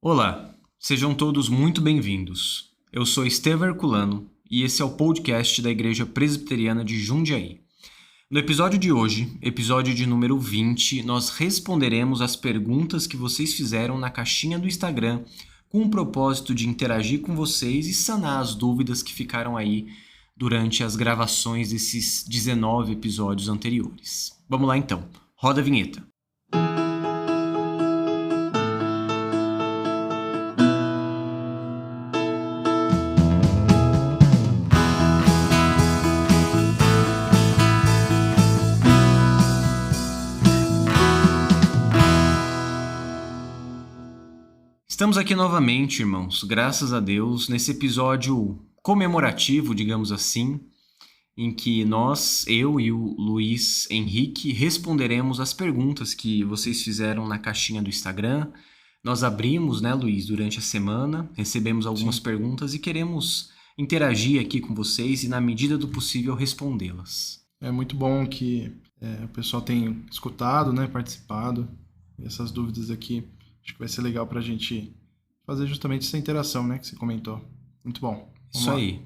Olá, sejam todos muito bem-vindos. Eu sou Estevão Herculano e esse é o podcast da Igreja Presbiteriana de Jundiaí. No episódio de hoje, episódio de número 20, nós responderemos as perguntas que vocês fizeram na caixinha do Instagram com o propósito de interagir com vocês e sanar as dúvidas que ficaram aí durante as gravações desses 19 episódios anteriores. Vamos lá então, roda a vinheta. Estamos aqui novamente, irmãos, graças a Deus, nesse episódio comemorativo, digamos assim, em que eu e o Luiz Henrique responderemos as perguntas que vocês fizeram na caixinha do Instagram. Nós abrimos, né, Luiz, durante a semana, recebemos algumas perguntas e queremos interagir aqui com vocês e, na medida do possível, respondê-las. É muito bom que o pessoal tenha escutado, né, participado. Essas dúvidas aqui, acho que vai ser legal para a gente fazer justamente essa interação, né, que você comentou. Muito bom. Isso aí.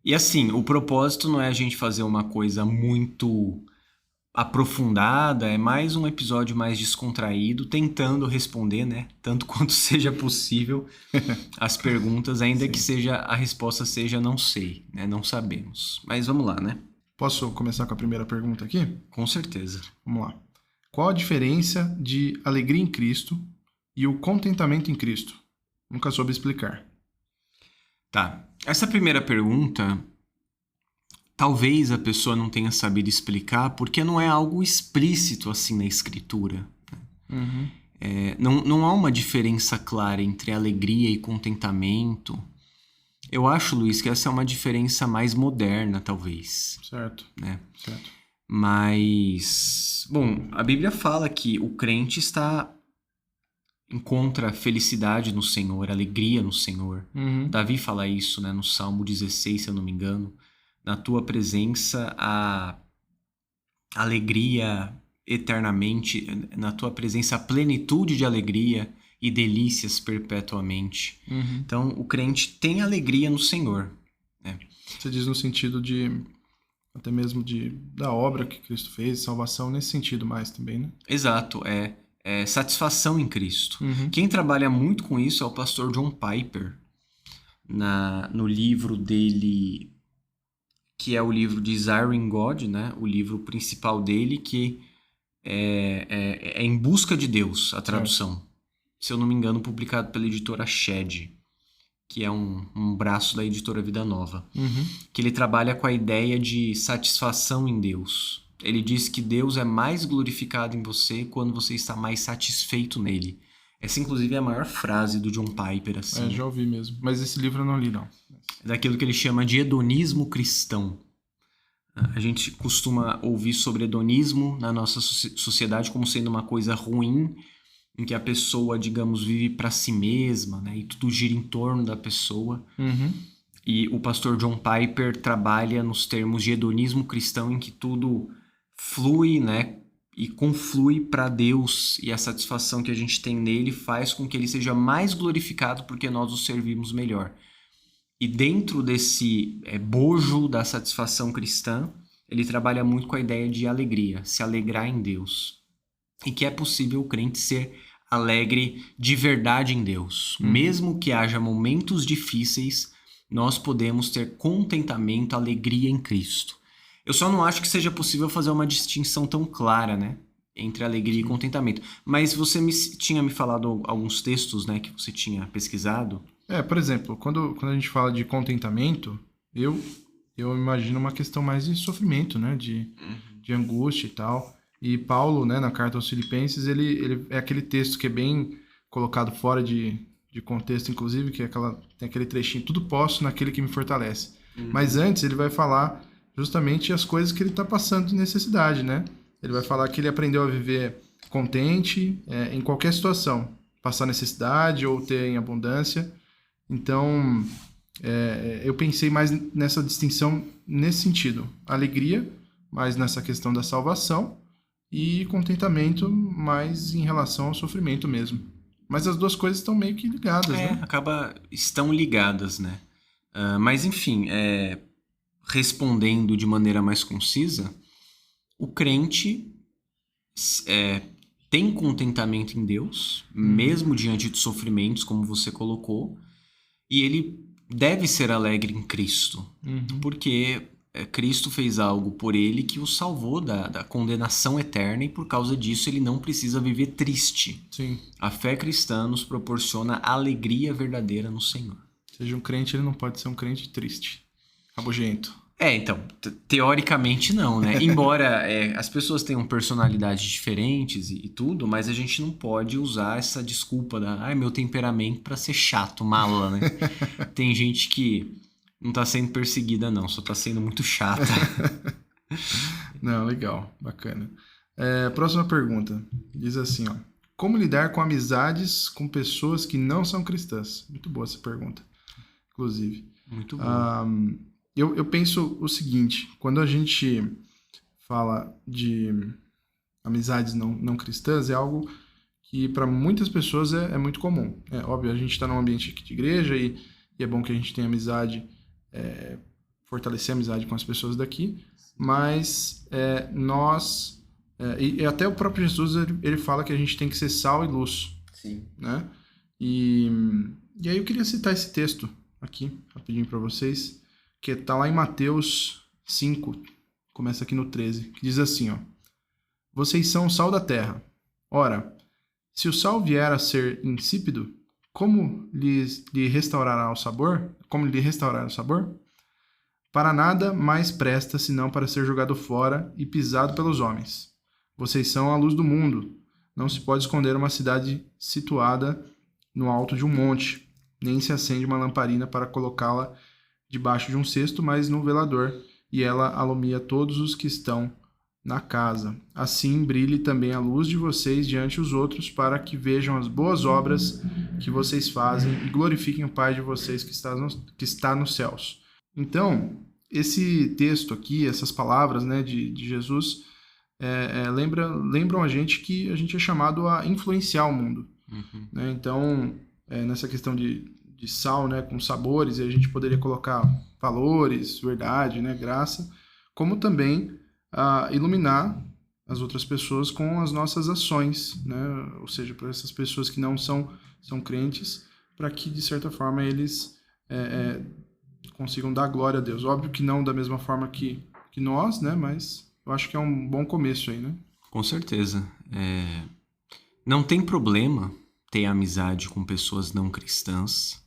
E assim, o propósito não é a gente fazer uma coisa muito aprofundada, é mais um episódio mais descontraído, tentando responder, né, tanto quanto seja possível, as perguntas, ainda que a resposta seja não sei, né, não sabemos. Mas vamos lá, né? Posso começar com a primeira pergunta aqui? Com certeza. Vamos lá. Qual a diferença de alegria em Cristo e o contentamento em Cristo? Nunca soube explicar. Tá. Essa primeira pergunta, talvez a pessoa não tenha sabido explicar, porque não é algo explícito assim na Escritura. Uhum. Não há uma diferença clara entre alegria e contentamento. Eu acho, Luiz, que essa é uma diferença mais moderna, talvez. Certo. Né? Certo. Mas, bom, a Bíblia fala que o crente encontra felicidade no Senhor, alegria no Senhor. Uhum. Davi fala isso, né, no Salmo 16, se eu não me engano. Na tua presença há alegria eternamente, na tua presença há plenitude de alegria e delícias perpetuamente. Uhum. Então, o crente tem alegria no Senhor. Né? Você diz no sentido de, até mesmo da obra que Cristo fez, salvação, nesse sentido mais também, né? Exato, é satisfação em Cristo. Uhum. Quem trabalha muito com isso é o pastor John Piper, no livro dele, que é o livro Desiring God, né? O livro principal dele, que é Em Busca de Deus, a tradução. Se eu não me engano, publicado pela editora Shed, que é um braço da editora Vida Nova. Uhum. Que ele trabalha com a ideia de satisfação em Deus. Ele diz que Deus é mais glorificado em você quando você está mais satisfeito nele. Essa, inclusive, é a maior frase do John Piper, assim. Já ouvi mesmo. Mas esse livro eu não li, não. É daquilo que ele chama de hedonismo cristão. A gente costuma ouvir sobre hedonismo na nossa sociedade como sendo uma coisa ruim, em que a pessoa, digamos, vive para si mesma, né? E tudo gira em torno da pessoa. Uhum. E o pastor John Piper trabalha nos termos de hedonismo cristão, em que tudo flui, né, e conflui para Deus, e a satisfação que a gente tem nele faz com que ele seja mais glorificado porque nós o servimos melhor. E dentro desse bojo da satisfação cristã, ele trabalha muito com a ideia de alegria, se alegrar em Deus. E que é possível o crente ser alegre de verdade em Deus. Mesmo que haja momentos difíceis, nós podemos ter contentamento, alegria em Cristo. Eu só não acho que seja possível fazer uma distinção tão clara, né, entre alegria e contentamento. Mas você tinha me falado alguns textos, né, que você tinha pesquisado. Por exemplo, quando a gente fala de contentamento, eu imagino uma questão mais de sofrimento, né, de angústia e tal. E Paulo, né, na carta aos Filipenses, ele é aquele texto que é bem colocado fora de contexto, inclusive, que tem aquele trechinho, tudo posso naquele que me fortalece. Mas antes ele vai falar justamente as coisas que ele está passando de necessidade, né? Ele vai falar que ele aprendeu a viver contente em qualquer situação, passar necessidade ou ter em abundância. Então, eu pensei mais nessa distinção nesse sentido. Alegria, mais nessa questão da salvação, e contentamento mais em relação ao sofrimento mesmo. Mas as duas coisas estão meio que ligadas, né? Estão ligadas, né? Mas, enfim, respondendo de maneira mais concisa, o crente tem contentamento em Deus, mesmo diante de sofrimentos, como você colocou, e ele deve ser alegre em Cristo, porque Cristo fez algo por ele que o salvou da condenação eterna, e por causa disso ele não precisa viver triste. Sim. A fé cristã nos proporciona alegria verdadeira no Senhor. Seja um crente, ele não pode ser um crente triste, rabugento. Então, teoricamente não, né? Embora as pessoas tenham personalidades diferentes e tudo, mas a gente não pode usar essa desculpa meu temperamento pra ser chato, mala, né? Tem gente que não tá sendo perseguida, não, só tá sendo muito chata. Não, legal, bacana. Próxima pergunta. Diz assim, ó. Como lidar com amizades com pessoas que não são cristãs? Muito boa essa pergunta, inclusive. Muito boa. Eu penso o seguinte, quando a gente fala de amizades não cristãs, é algo que para muitas pessoas é muito comum. É óbvio, a gente está num ambiente aqui de igreja e é bom que a gente tenha amizade, fortalecer a amizade com as pessoas daqui, mas nós... e até o próprio Jesus, ele fala que a gente tem que ser sal e luz. Sim. Né? E aí eu queria citar esse texto aqui, rapidinho para vocês, que está lá em Mateus 5, começa aqui no 13, que diz assim, ó: Vocês são o sal da terra. Ora, se o sal vier a ser insípido, como lhe restaurará o sabor? Como lhe restaurar o sabor? Para nada mais presta, senão para ser jogado fora e pisado pelos homens. Vocês são a luz do mundo. Não se pode esconder uma cidade situada no alto de um monte, nem se acende uma lamparina para colocá-la debaixo de um cesto, mas no velador, e ela alumia todos os que estão na casa. Assim brilhe também a luz de vocês diante dos outros, para que vejam as boas obras que vocês fazem e glorifiquem o Pai de vocês que está nos céus. Então, esse texto aqui, essas palavras, né, de Jesus, lembram a gente que a gente é chamado a influenciar o mundo. Né? Então, nessa questão de sal, né, com sabores, e a gente poderia colocar valores, verdade, né, graça, como também iluminar as outras pessoas com as nossas ações, né, ou seja, para essas pessoas que não são crentes, para que, de certa forma, eles consigam dar glória a Deus. Óbvio que não da mesma forma que nós, né, mas eu acho que é um bom começo aí, né? Com certeza. Não tem problema ter amizade com pessoas não cristãs,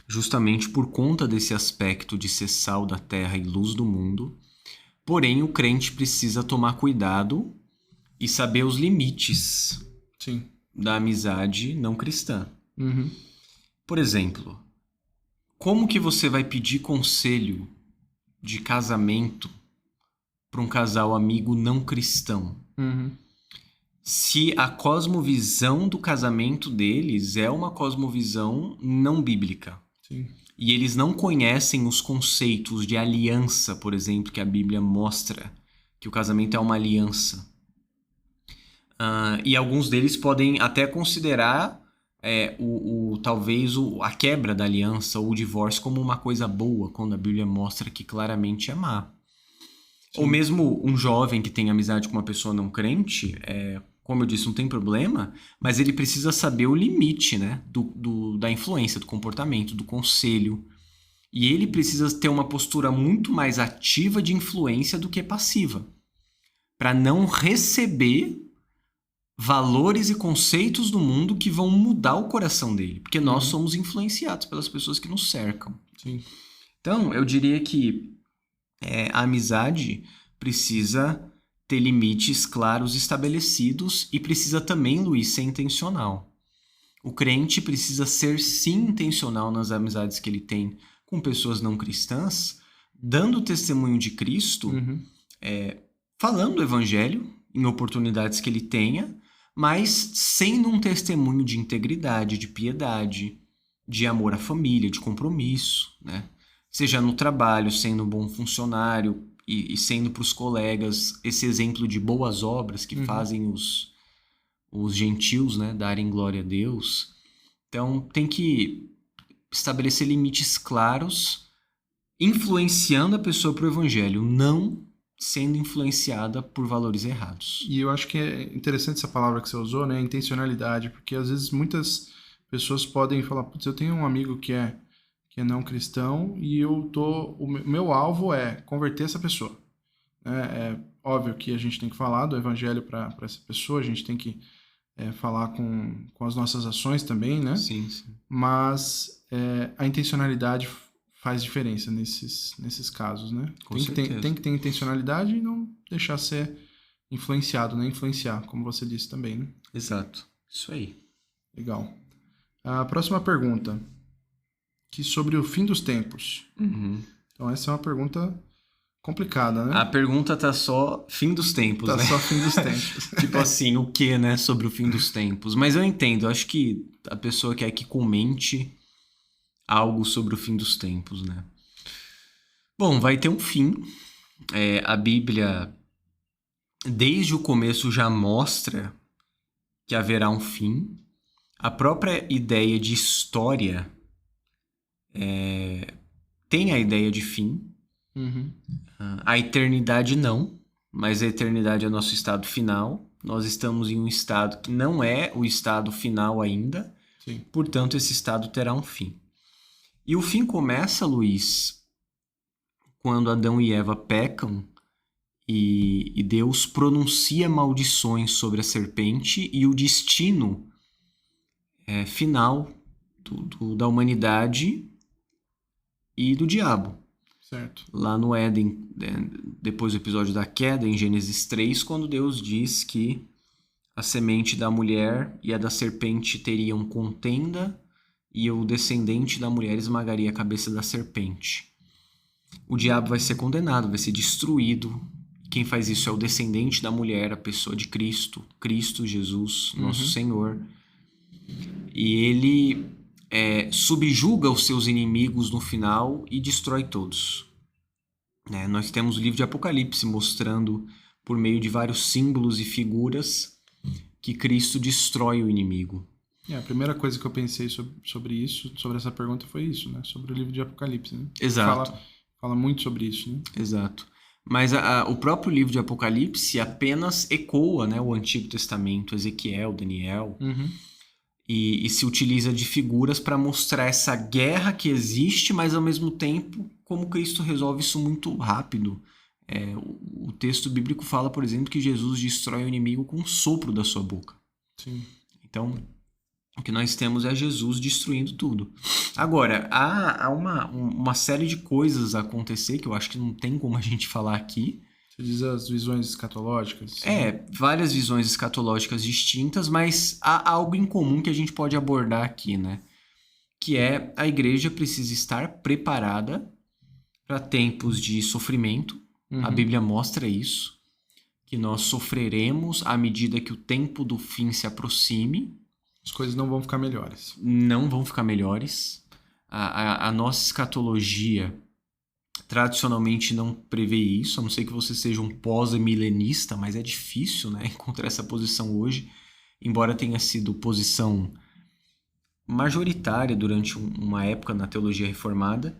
justamente por conta desse aspecto de ser sal da terra e luz do mundo. Porém, o crente precisa tomar cuidado e saber os limites Sim. da amizade não cristã. Uhum. Por exemplo, como que você vai pedir conselho de casamento para um casal amigo não cristão? Se a cosmovisão do casamento deles é uma cosmovisão não bíblica. Sim. E eles não conhecem os conceitos de aliança, por exemplo, que a Bíblia mostra que o casamento é uma aliança. E alguns deles podem até considerar talvez a quebra da aliança ou o divórcio como uma coisa boa, quando a Bíblia mostra que claramente é má. Sim. Ou mesmo um jovem que tem amizade com uma pessoa não crente, como eu disse, não tem problema, mas ele precisa saber o limite, né, da influência, do comportamento, do conselho. E ele precisa ter uma postura muito mais ativa de influência do que passiva, para não receber valores e conceitos do mundo que vão mudar o coração dele, porque nós somos influenciados pelas pessoas que nos cercam. Sim. Então, eu diria que a amizade precisa ter limites claros estabelecidos e precisa também, Luiz, ser intencional. O crente precisa ser, sim, intencional nas amizades que ele tem com pessoas não cristãs, dando testemunho de Cristo, falando o evangelho em oportunidades que ele tenha, mas sendo um testemunho de integridade, de piedade, de amor à família, de compromisso, né? Seja no trabalho, sendo um bom funcionário e sendo para os colegas esse exemplo de boas obras que fazem os gentios, né, darem glória a Deus. Então tem que estabelecer limites claros, influenciando a pessoa para o evangelho, não sendo influenciada por valores errados. E eu acho que é interessante essa palavra que você usou, né? Intencionalidade, porque às vezes muitas pessoas podem falar, putz, eu tenho um amigo que é não cristão e o meu alvo é converter essa pessoa. É óbvio que a gente tem que falar do evangelho para essa pessoa, a gente tem que falar com as nossas ações também, né? Sim, sim. Mas a intencionalidade faz diferença nesses casos, né? Tem que ter intencionalidade e não deixar ser influenciado, né? Influenciar, como você disse também, né? Exato. Isso aí. Legal. A próxima pergunta, que sobre o fim dos tempos. Uhum. Então essa é uma pergunta complicada, né? A pergunta tá só fim dos tempos, Tá né? só fim dos tempos. Tipo assim, o que, né, sobre o fim dos tempos? Mas eu entendo, eu acho que a pessoa quer que comente algo sobre o fim dos tempos, né? Bom, vai ter um fim. A Bíblia, desde o começo, já mostra que haverá um fim. A própria ideia de história tem a ideia de fim. Uhum. A eternidade não, mas a eternidade é nosso estado final. Nós estamos em um estado que não é o estado final ainda. Sim. Portanto, esse estado terá um fim. E o fim começa, Luiz, quando Adão e Eva pecam e Deus pronuncia maldições sobre a serpente e o destino final da humanidade e do diabo. Certo. Lá no Éden, depois do episódio da queda, em Gênesis 3, quando Deus diz que a semente da mulher e a da serpente teriam contenda e o descendente da mulher esmagaria a cabeça da serpente. O diabo vai ser condenado, vai ser destruído. Quem faz isso é o descendente da mulher, a pessoa de Cristo, Cristo Jesus, nosso Senhor. E ele subjuga os seus inimigos no final e destrói todos. Nós temos o livro de Apocalipse mostrando, por meio de vários símbolos e figuras, que Cristo destrói o inimigo. A primeira coisa que eu pensei sobre essa pergunta foi isso, né? Sobre o livro de Apocalipse, né? Exato. Fala muito sobre isso, né? Exato. Mas o próprio livro de Apocalipse apenas ecoa, né, o Antigo Testamento, Ezequiel, Daniel, e se utiliza de figuras para mostrar essa guerra que existe, mas ao mesmo tempo como Cristo resolve isso muito rápido. O texto bíblico fala, por exemplo, que Jesus destrói o inimigo com um sopro da sua boca. Sim. Então, o que nós temos é Jesus destruindo tudo. Agora, há uma série de coisas a acontecer que eu acho que não tem como a gente falar aqui. Você diz as visões escatológicas? Várias visões escatológicas distintas, mas há algo em comum que a gente pode abordar aqui, né? Que é a igreja precisa estar preparada para tempos de sofrimento. A Bíblia mostra isso, que nós sofreremos à medida que o tempo do fim se aproxime. As coisas não vão ficar melhores. Não vão ficar melhores. A nossa escatologia tradicionalmente não prevê isso, a não ser que você seja um pós-milenista, mas é difícil, né, encontrar essa posição hoje, embora tenha sido posição majoritária durante uma época na teologia reformada.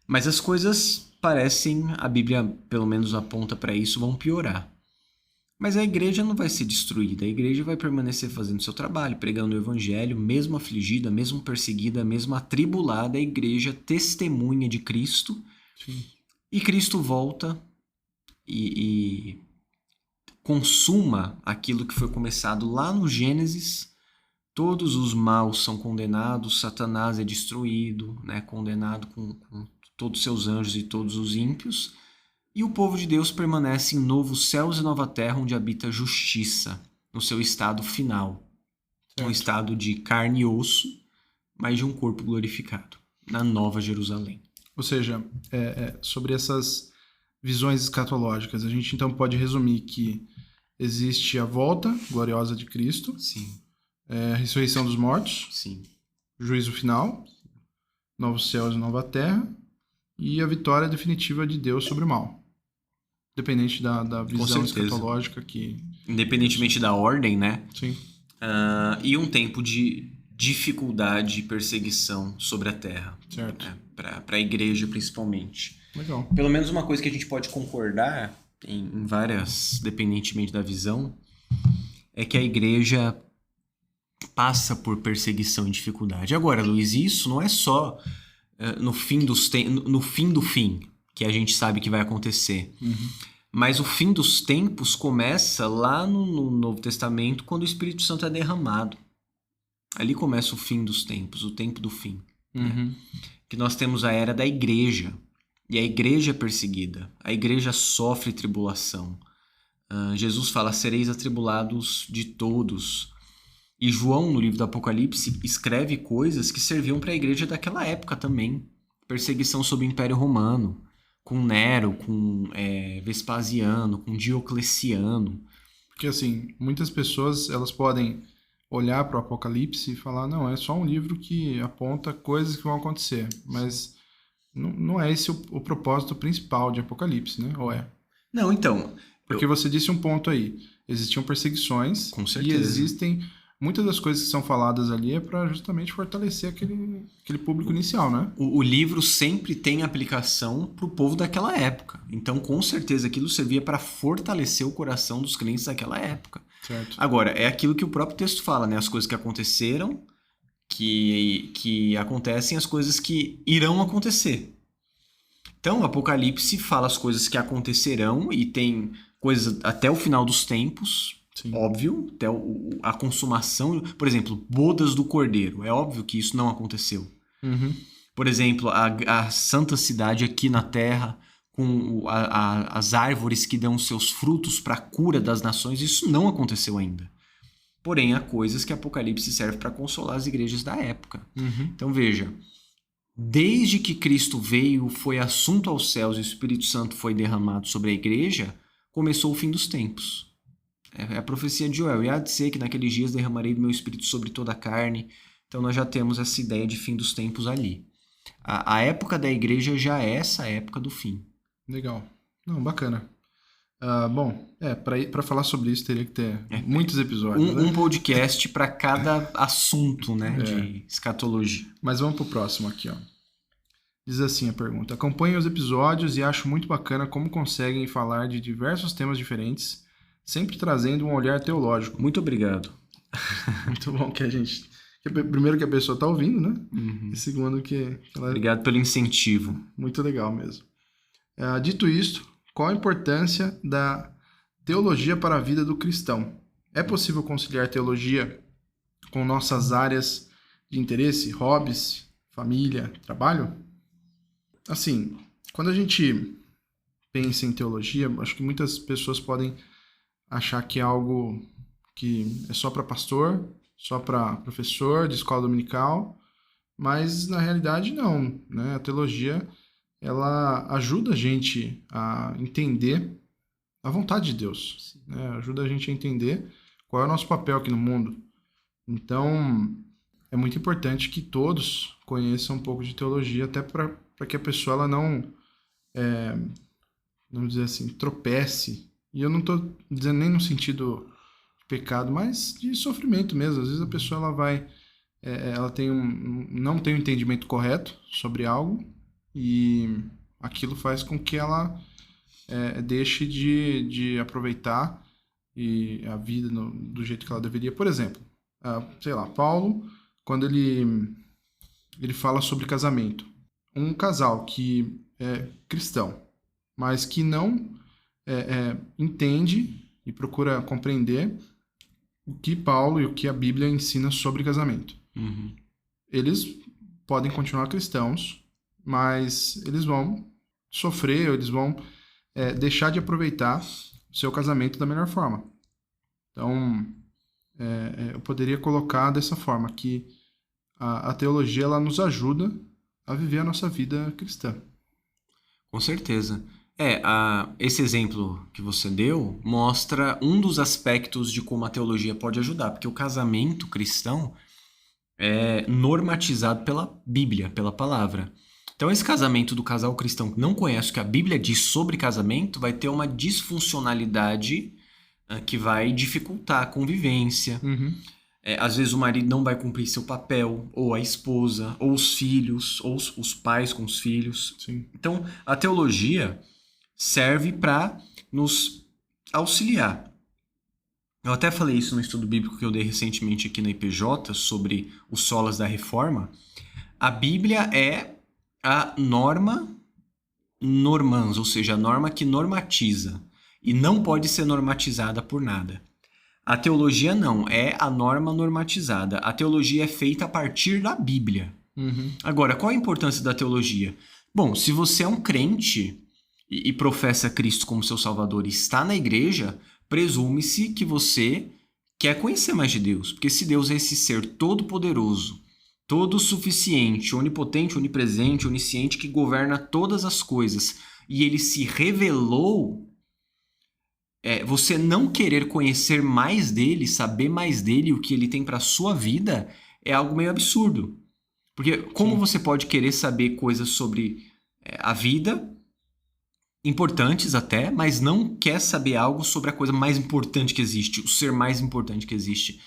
Mas as coisas parecem, a Bíblia pelo menos aponta para isso, vão piorar. Mas a igreja não vai ser destruída, a igreja vai permanecer fazendo seu trabalho, pregando o evangelho, mesmo afligida, mesmo perseguida, mesmo atribulada, a igreja testemunha de Cristo. Sim. E Cristo volta e consuma aquilo que foi começado lá no Gênesis. Todos os maus são condenados, Satanás é destruído, né, condenado com todos os seus anjos e todos os ímpios. E o povo de Deus permanece em novos céus e nova terra, onde habita a justiça, no seu estado final. Um estado de carne e osso, mas de um corpo glorificado, na Nova Jerusalém. Ou seja, sobre essas visões escatológicas, a gente então pode resumir que existe a volta gloriosa de Cristo, Sim. A ressurreição dos mortos, Sim. juízo final, novos céus e nova terra, e a vitória definitiva de Deus sobre o mal. Independente da visão escatológica que... Independentemente da ordem, né? Sim. e um tempo de dificuldade e perseguição sobre a terra, Certo. né? Para a igreja principalmente. Legal. Pelo menos uma coisa que a gente pode concordar em várias, dependentemente da visão, é que a igreja passa por perseguição e dificuldade. Agora, Luiz, isso não é só no fim no fim do fim que a gente sabe que vai acontecer. Mas o fim dos tempos começa lá no Novo Testamento, quando o Espírito Santo é derramado. Ali começa o fim dos tempos, o tempo do fim. Né? Que nós temos a era da igreja. E a igreja é perseguida. A igreja sofre tribulação. Jesus fala, sereis atribulados de todos. E João, no livro do Apocalipse, escreve coisas que serviam para a igreja daquela época também. Perseguição sob o Império Romano, com Nero, com Vespasiano, com Diocleciano. Porque, assim, muitas pessoas, elas podem olhar para o Apocalipse e falar, não, é só um livro que aponta coisas que vão acontecer. Mas não é esse o propósito principal de Apocalipse, né? Ou é? Não, então... Porque você disse um ponto aí. Existiam perseguições. Com certeza. E existem... Muitas das coisas que são faladas ali é para justamente fortalecer aquele público inicial, né? O livro sempre tem aplicação para o povo daquela época. Então, com certeza, aquilo servia para fortalecer o coração dos crentes daquela época. Certo. Agora, é aquilo que o próprio texto fala, né? As coisas que aconteceram, que acontecem, as coisas que irão acontecer. Então, o Apocalipse fala as coisas que acontecerão e tem coisas até o final dos tempos... Sim. Óbvio, até a consumação, por exemplo, bodas do Cordeiro. É óbvio que isso não aconteceu. Por exemplo, a santa cidade aqui na terra, com as árvores que dão seus frutos para a cura das nações, isso não aconteceu ainda. Porém, há coisas que Apocalipse serve para consolar as igrejas da época. Então veja, desde que Cristo veio, foi assunto aos céus e o Espírito Santo foi derramado sobre a igreja, começou o fim dos tempos. É a profecia de Joel. E há de ser que naqueles dias derramarei do meu espírito sobre toda a carne. Então nós já temos essa ideia de fim dos tempos ali. A época da igreja já é essa época do fim. Legal. Não, bacana. Bom, para falar sobre isso teria que ter muitos episódios. Um podcast para cada assunto, né, de escatologia. Mas vamos pro próximo aqui, ó. Diz assim a pergunta. Acompanho os episódios e acho muito bacana como conseguem falar de diversos temas diferentes, sempre trazendo um olhar teológico. Muito obrigado. Muito bom que a gente... Primeiro que a pessoa está ouvindo, né? E segundo que ela... Obrigado pelo incentivo. Muito legal mesmo. Dito isto, qual a importância da teologia para a vida do cristão? É possível conciliar teologia com nossas áreas de interesse, hobbies, família, trabalho? Assim, quando a gente pensa em teologia, acho que muitas pessoas podem achar que é algo que é só para pastor, só para professor de escola dominical, mas na realidade não, né? A teologia, ela ajuda a gente a entender a vontade de Deus, né? Ajuda a gente a entender qual é o nosso papel aqui no mundo. Então, é muito importante que todos conheçam um pouco de teologia, até para que a pessoa ela não, vamos dizer assim, tropece. E eu não estou dizendo nem no sentido de pecado, mas de sofrimento mesmo. Às vezes a pessoa ela vai, ela tem não tem um entendimento correto sobre algo e aquilo faz com que ela deixe de aproveitar a vida do jeito que ela deveria. Por exemplo, sei lá, Paulo, quando ele fala sobre casamento, um casal que é cristão, mas que não entende e procura compreender o que Paulo e o que a Bíblia ensina sobre casamento. Eles podem continuar cristãos, mas eles vão sofrer, eles vão deixar de aproveitar o seu casamento da melhor forma. Então, eu poderia colocar dessa forma, que a teologia ela nos ajuda a viver a nossa vida cristã. Com certeza. Esse exemplo que você deu mostra um dos aspectos de como a teologia pode ajudar, porque o casamento cristão é normatizado pela Bíblia, pela palavra. Então, esse casamento do casal cristão que não conhece o que a Bíblia diz sobre casamento vai ter uma disfuncionalidade que vai dificultar a convivência. Às vezes o marido não vai cumprir seu papel, ou a esposa, ou os filhos, ou os pais com os filhos. Sim. Então, a teologia serve para nos auxiliar. Eu até falei isso no estudo bíblico que eu dei recentemente aqui na IPJ, sobre os solas da Reforma. A Bíblia é a norma normans, ou seja, a norma que normatiza, e não pode ser normatizada por nada. A teologia não, é a norma normatizada. A teologia é feita a partir da Bíblia. Agora, qual a importância da teologia? Bom, se você é um crente e professa Cristo como seu Salvador e está na igreja, presume-se que você quer conhecer mais de Deus. Porque se Deus é esse ser todo-poderoso, todo-suficiente, onipotente, onipresente, onisciente, que governa todas as coisas, e ele se revelou, você não querer conhecer mais dele, saber mais dele, o que ele tem para sua vida, é algo meio absurdo. Porque como você pode querer saber coisas sobre a vida, importantes até, mas não quer saber algo sobre a coisa mais importante que existe, o ser mais importante que existe.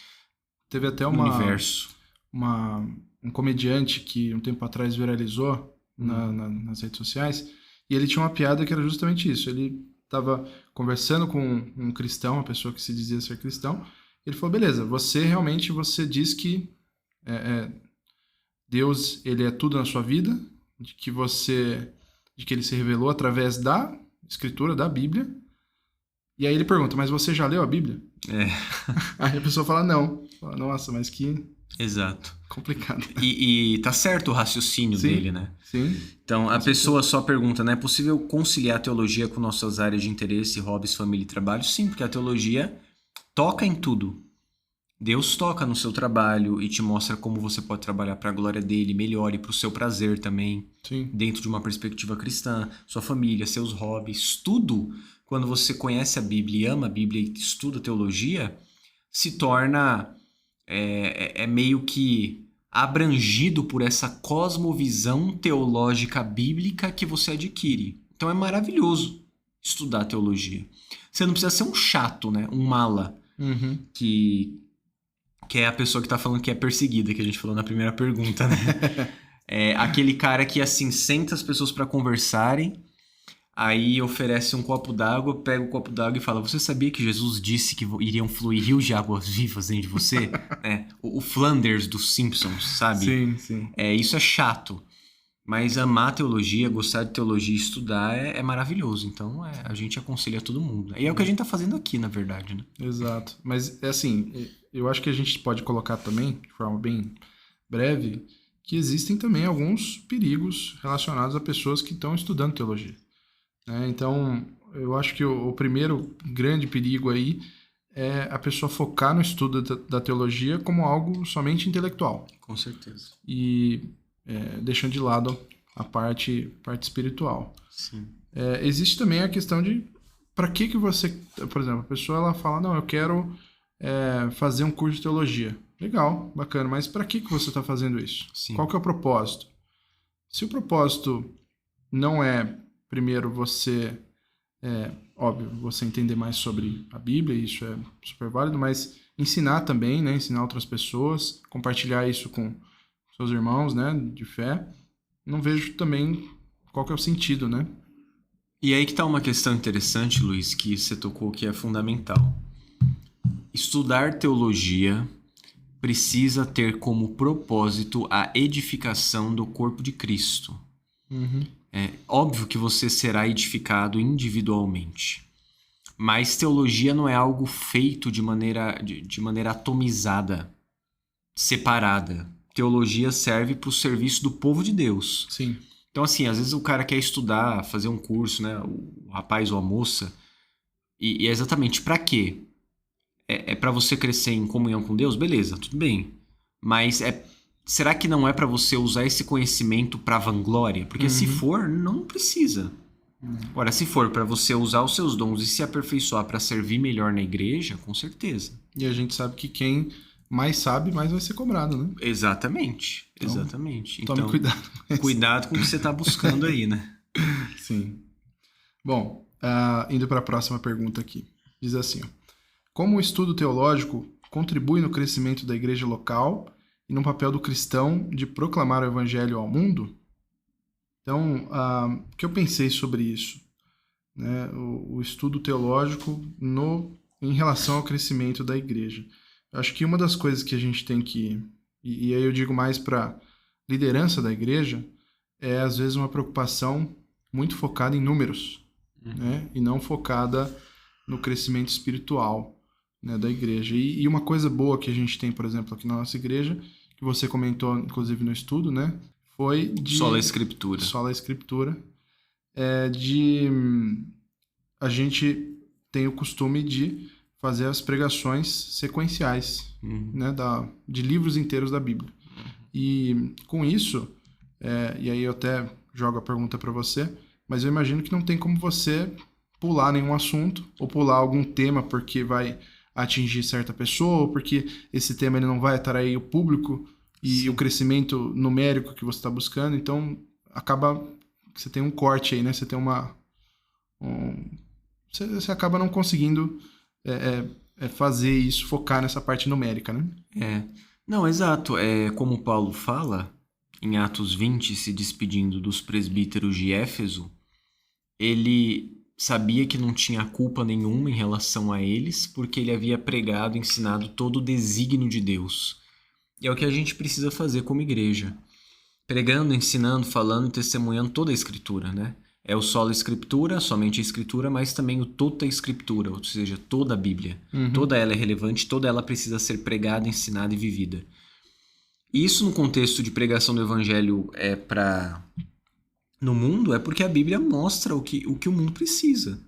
Teve até no universo. Um comediante que um tempo atrás viralizou nas redes sociais, e ele tinha uma piada que era justamente isso. Ele estava conversando com um cristão, uma pessoa que se dizia ser cristão. Ele falou, beleza, você diz que Deus, ele é tudo na sua vida, de que ele se revelou através da escritura, da Bíblia. E aí ele pergunta, mas você já leu a Bíblia? Aí a pessoa fala, não. Fala, nossa, mas que... Exato. Complicado. E tá certo o raciocínio dele, né? Sim. Então, a pessoa só pergunta, né? É possível conciliar a teologia com nossas áreas de interesse, hobbies, família e trabalho? Sim, porque a teologia toca em tudo. Deus toca no seu trabalho e te mostra como você pode trabalhar para a glória dele melhor e para o seu prazer também. Sim. Dentro de uma perspectiva cristã, sua família, seus hobbies, tudo. Quando você conhece a Bíblia e ama a Bíblia e estuda teologia, se torna meio que abrangido por essa cosmovisão teológica bíblica que você adquire. Então é maravilhoso estudar teologia. Você não precisa ser um chato, né? Um mala, que é a pessoa que tá falando que é perseguida, que a gente falou na primeira pergunta, né? Aquele cara que, assim, senta as pessoas para conversarem, aí oferece um copo d'água, pega o copo d'água e fala, você sabia que Jesus disse que iriam fluir rios de águas vivas dentro de você? O Flanders dos Simpsons, sabe? Sim, sim. Isso é chato. Mas amar teologia, gostar de teologia e estudar é maravilhoso. Então, a gente aconselha todo mundo. E é o que a gente tá fazendo aqui, na verdade, né? Exato. Mas, assim, eu acho que a gente pode colocar também, de forma bem breve, que existem também alguns perigos relacionados a pessoas que estão estudando teologia. Então, eu acho que o primeiro grande perigo aí é a pessoa focar no estudo da teologia como algo somente intelectual. Com certeza. E deixando de lado a parte espiritual. Sim. Existe também a questão de para que você... Por exemplo, a pessoa ela fala, não, eu quero fazer um curso de teologia. Legal, bacana, mas para que você está fazendo isso? Sim. Qual que é o propósito? Se o propósito não é, primeiro, você entender mais sobre a Bíblia, isso é super válido, mas ensinar também, né? Ensinar outras pessoas, compartilhar isso com seus irmãos, né? De fé. Não vejo também qual que é o sentido, né? E aí que tá uma questão interessante, Luiz, que você tocou, que é fundamental. Estudar teologia precisa ter como propósito a edificação do corpo de Cristo. É óbvio que você será edificado individualmente, mas teologia não é algo feito de maneira atomizada, separada. Teologia serve para o serviço do povo de Deus. Sim. Então, assim, às vezes o cara quer estudar, fazer um curso, né? O rapaz ou a moça, e é exatamente para quê? É para você crescer em comunhão com Deus? Beleza, tudo bem. Mas será que não é para você usar esse conhecimento para vanglória? Porque se for, não precisa. Agora, se for para você usar os seus dons e se aperfeiçoar para servir melhor na igreja, com certeza. E a gente sabe que quem mais sabe, mais vai ser cobrado, né? Exatamente, exatamente. Tome então, cuidado. Cuidado com o que você está buscando aí, né? Sim. Bom, indo para a próxima pergunta aqui. Diz assim, ó, como o estudo teológico contribui no crescimento da igreja local e no papel do cristão de proclamar o evangelho ao mundo? Então, o que eu pensei sobre isso? Né? O estudo teológico em relação ao crescimento da igreja. Eu acho que uma das coisas que a gente tem que... E aí eu digo mais para liderança da igreja, é às vezes uma preocupação muito focada em números, né? E não focada no crescimento espiritual, né, da igreja. E uma coisa boa que a gente tem, por exemplo, aqui na nossa igreja, que você comentou, inclusive, no estudo, né? Foi de... Sola Escritura. Sola Escritura. A gente tem o costume de fazer as pregações sequenciais, né, de livros inteiros da Bíblia. E com isso, e aí eu até jogo a pergunta para você, mas eu imagino que não tem como você pular nenhum assunto ou pular algum tema porque vai atingir certa pessoa, ou porque esse tema ele não vai atrair o público e o crescimento numérico que você está buscando. Então, acaba que você tem um corte aí, né? Você tem você acaba não conseguindo fazer isso, focar nessa parte numérica, né? Não, exato. Como Paulo fala, em Atos 20, se despedindo dos presbíteros de Éfeso, ele sabia que não tinha culpa nenhuma em relação a eles, porque ele havia pregado e ensinado todo o desígnio de Deus. E é o que a gente precisa fazer como igreja. Pregando, ensinando, falando, testemunhando toda a Escritura, né? É o sola Escritura, somente a Escritura, mas também o tota Escritura, ou seja, toda a Bíblia. Toda ela é relevante, toda ela precisa ser pregada, ensinada e vivida. E isso no contexto de pregação do Evangelho no mundo, é porque a Bíblia mostra o que o mundo precisa.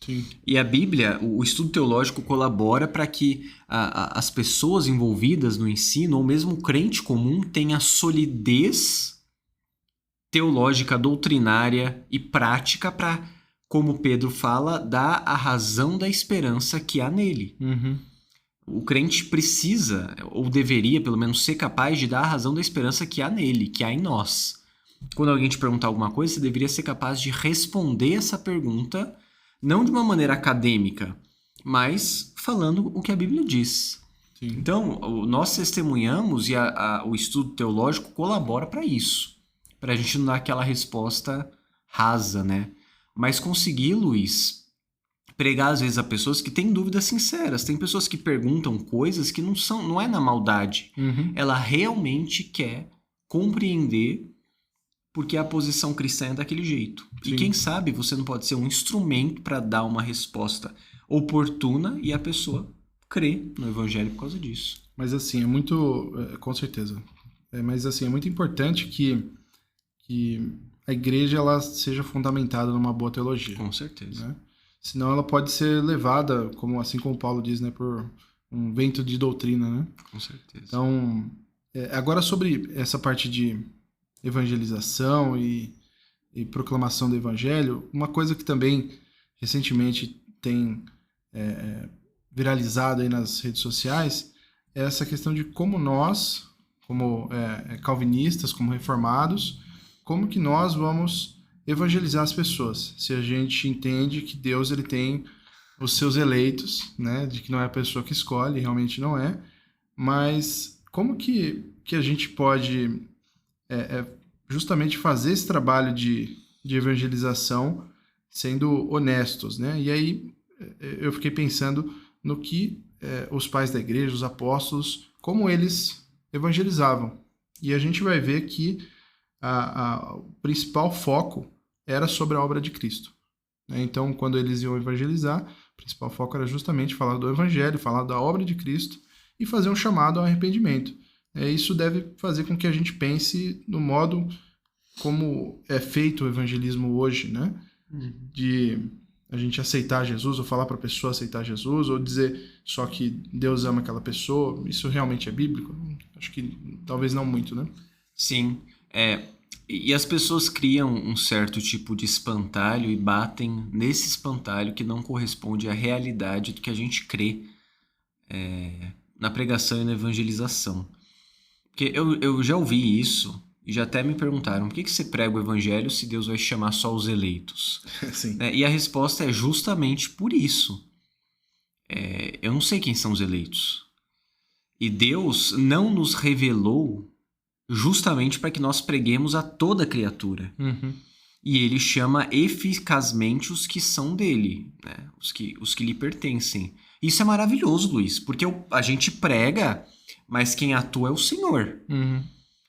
Sim. E a Bíblia, o estudo teológico colabora para que as pessoas envolvidas no ensino, ou mesmo o crente comum, tenha solidez teológica, doutrinária e prática para, como Pedro fala, dar a razão da esperança que há nele. O crente precisa, ou deveria pelo menos ser capaz de dar a razão da esperança que há nele, que há em nós. Quando alguém te perguntar alguma coisa, você deveria ser capaz de responder essa pergunta, não de uma maneira acadêmica, mas falando o que a Bíblia diz. Sim. Então, nós testemunhamos e o estudo teológico colabora para isso, para a gente não dar aquela resposta rasa, né? Mas conseguir, Luiz, pregar às vezes a pessoas que têm dúvidas sinceras. Tem pessoas que perguntam coisas que não é na maldade. Ela realmente quer compreender porque a posição cristã é daquele jeito. Sim. E quem sabe você não pode ser um instrumento para dar uma resposta oportuna e a pessoa crê no Evangelho por causa disso. Mas assim, com certeza. Mas assim, é muito importante que a igreja ela seja fundamentada numa boa teologia. Com certeza. Né? Senão ela pode ser levada, assim como Paulo diz, né, por um vento de doutrina, né? Com certeza. Então, agora sobre essa parte de evangelização e proclamação do evangelho, uma coisa que também recentemente tem viralizado aí nas redes sociais é essa questão de como nós, como calvinistas, como reformados, como que nós vamos evangelizar as pessoas, se a gente entende que Deus ele tem os seus eleitos, né, de que não é a pessoa que escolhe, realmente não é, mas como que a gente pode justamente fazer esse trabalho de evangelização sendo honestos, né? E aí eu fiquei pensando no que os pais da igreja, os apóstolos, como eles evangelizavam. E a gente vai ver que o principal foco era sobre a obra de Cristo. Né? Então, quando eles iam evangelizar, o principal foco era justamente falar do evangelho, falar da obra de Cristo e fazer um chamado ao arrependimento. Isso deve fazer com que a gente pense no modo como é feito o evangelismo hoje, né? De a gente aceitar Jesus, ou falar para a pessoa aceitar Jesus, ou dizer só que Deus ama aquela pessoa. Isso realmente é bíblico? Acho que talvez não muito, né? Sim. E as pessoas criam um certo tipo de espantalho e batem nesse espantalho que não corresponde à realidade do que a gente crê na pregação e na evangelização. Porque eu já ouvi isso e já até me perguntaram por que você prega o evangelho se Deus vai chamar só os eleitos? Sim. E a resposta é justamente por isso. Eu não sei quem são os eleitos. E Deus não nos revelou justamente para que nós preguemos a toda criatura. Uhum. E ele chama eficazmente os que são dele, né? Os que lhe pertencem. Isso é maravilhoso, Luiz, porque a gente prega, mas quem atua é o Senhor. Uhum.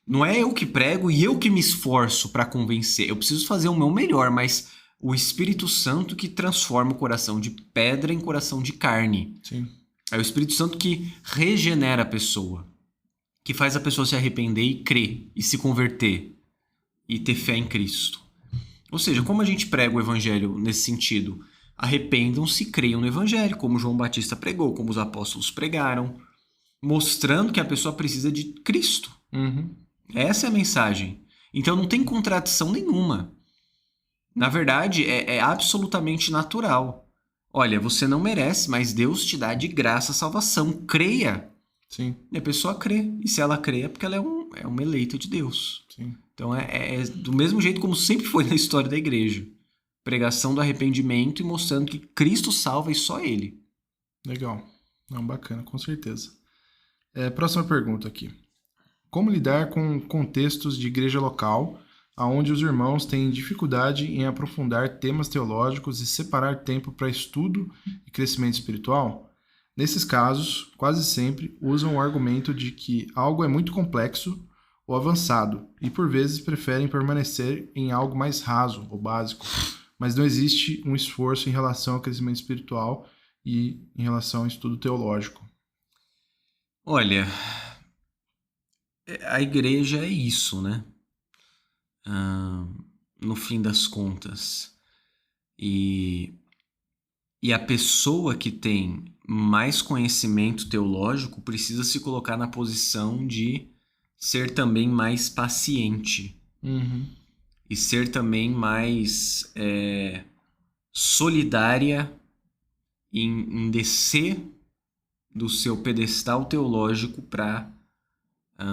Não é eu que prego e eu que me esforço para convencer. Eu preciso fazer o meu melhor, mas o Espírito Santo que transforma o coração de pedra em coração de carne. Sim. É o Espírito Santo que regenera a pessoa, que faz a pessoa se arrepender e crer, e se converter, e ter fé em Cristo. Ou seja, como a gente prega o Evangelho nesse sentido? Arrependam-se e creiam no Evangelho, como João Batista pregou, como os apóstolos pregaram, mostrando que a pessoa precisa de Cristo. Uhum. Essa é a mensagem. Então não tem contradição nenhuma. Na verdade, é absolutamente natural. Olha, você não merece, mas Deus te dá de graça a salvação. Creia. Sim. E a pessoa crê. E se ela crê é porque ela é uma eleita de Deus. Sim. Então é do mesmo jeito como sempre foi na história da igreja. Pregação do arrependimento e mostrando que Cristo salva e só Ele. Legal. Não, bacana, com certeza. Próxima pergunta aqui. Como lidar com contextos de igreja local, onde os irmãos têm dificuldade em aprofundar temas teológicos e separar tempo para estudo e crescimento espiritual? Nesses casos, quase sempre usam o argumento de que algo é muito complexo ou avançado e por vezes preferem permanecer em algo mais raso ou básico, mas não existe um esforço em relação ao crescimento espiritual e em relação ao estudo teológico. Olha, a igreja é isso, né? No fim das contas. E a pessoa que tem mais conhecimento teológico precisa se colocar na posição de ser também mais paciente. Uhum. E ser também mais solidária em descer do seu pedestal teológico para,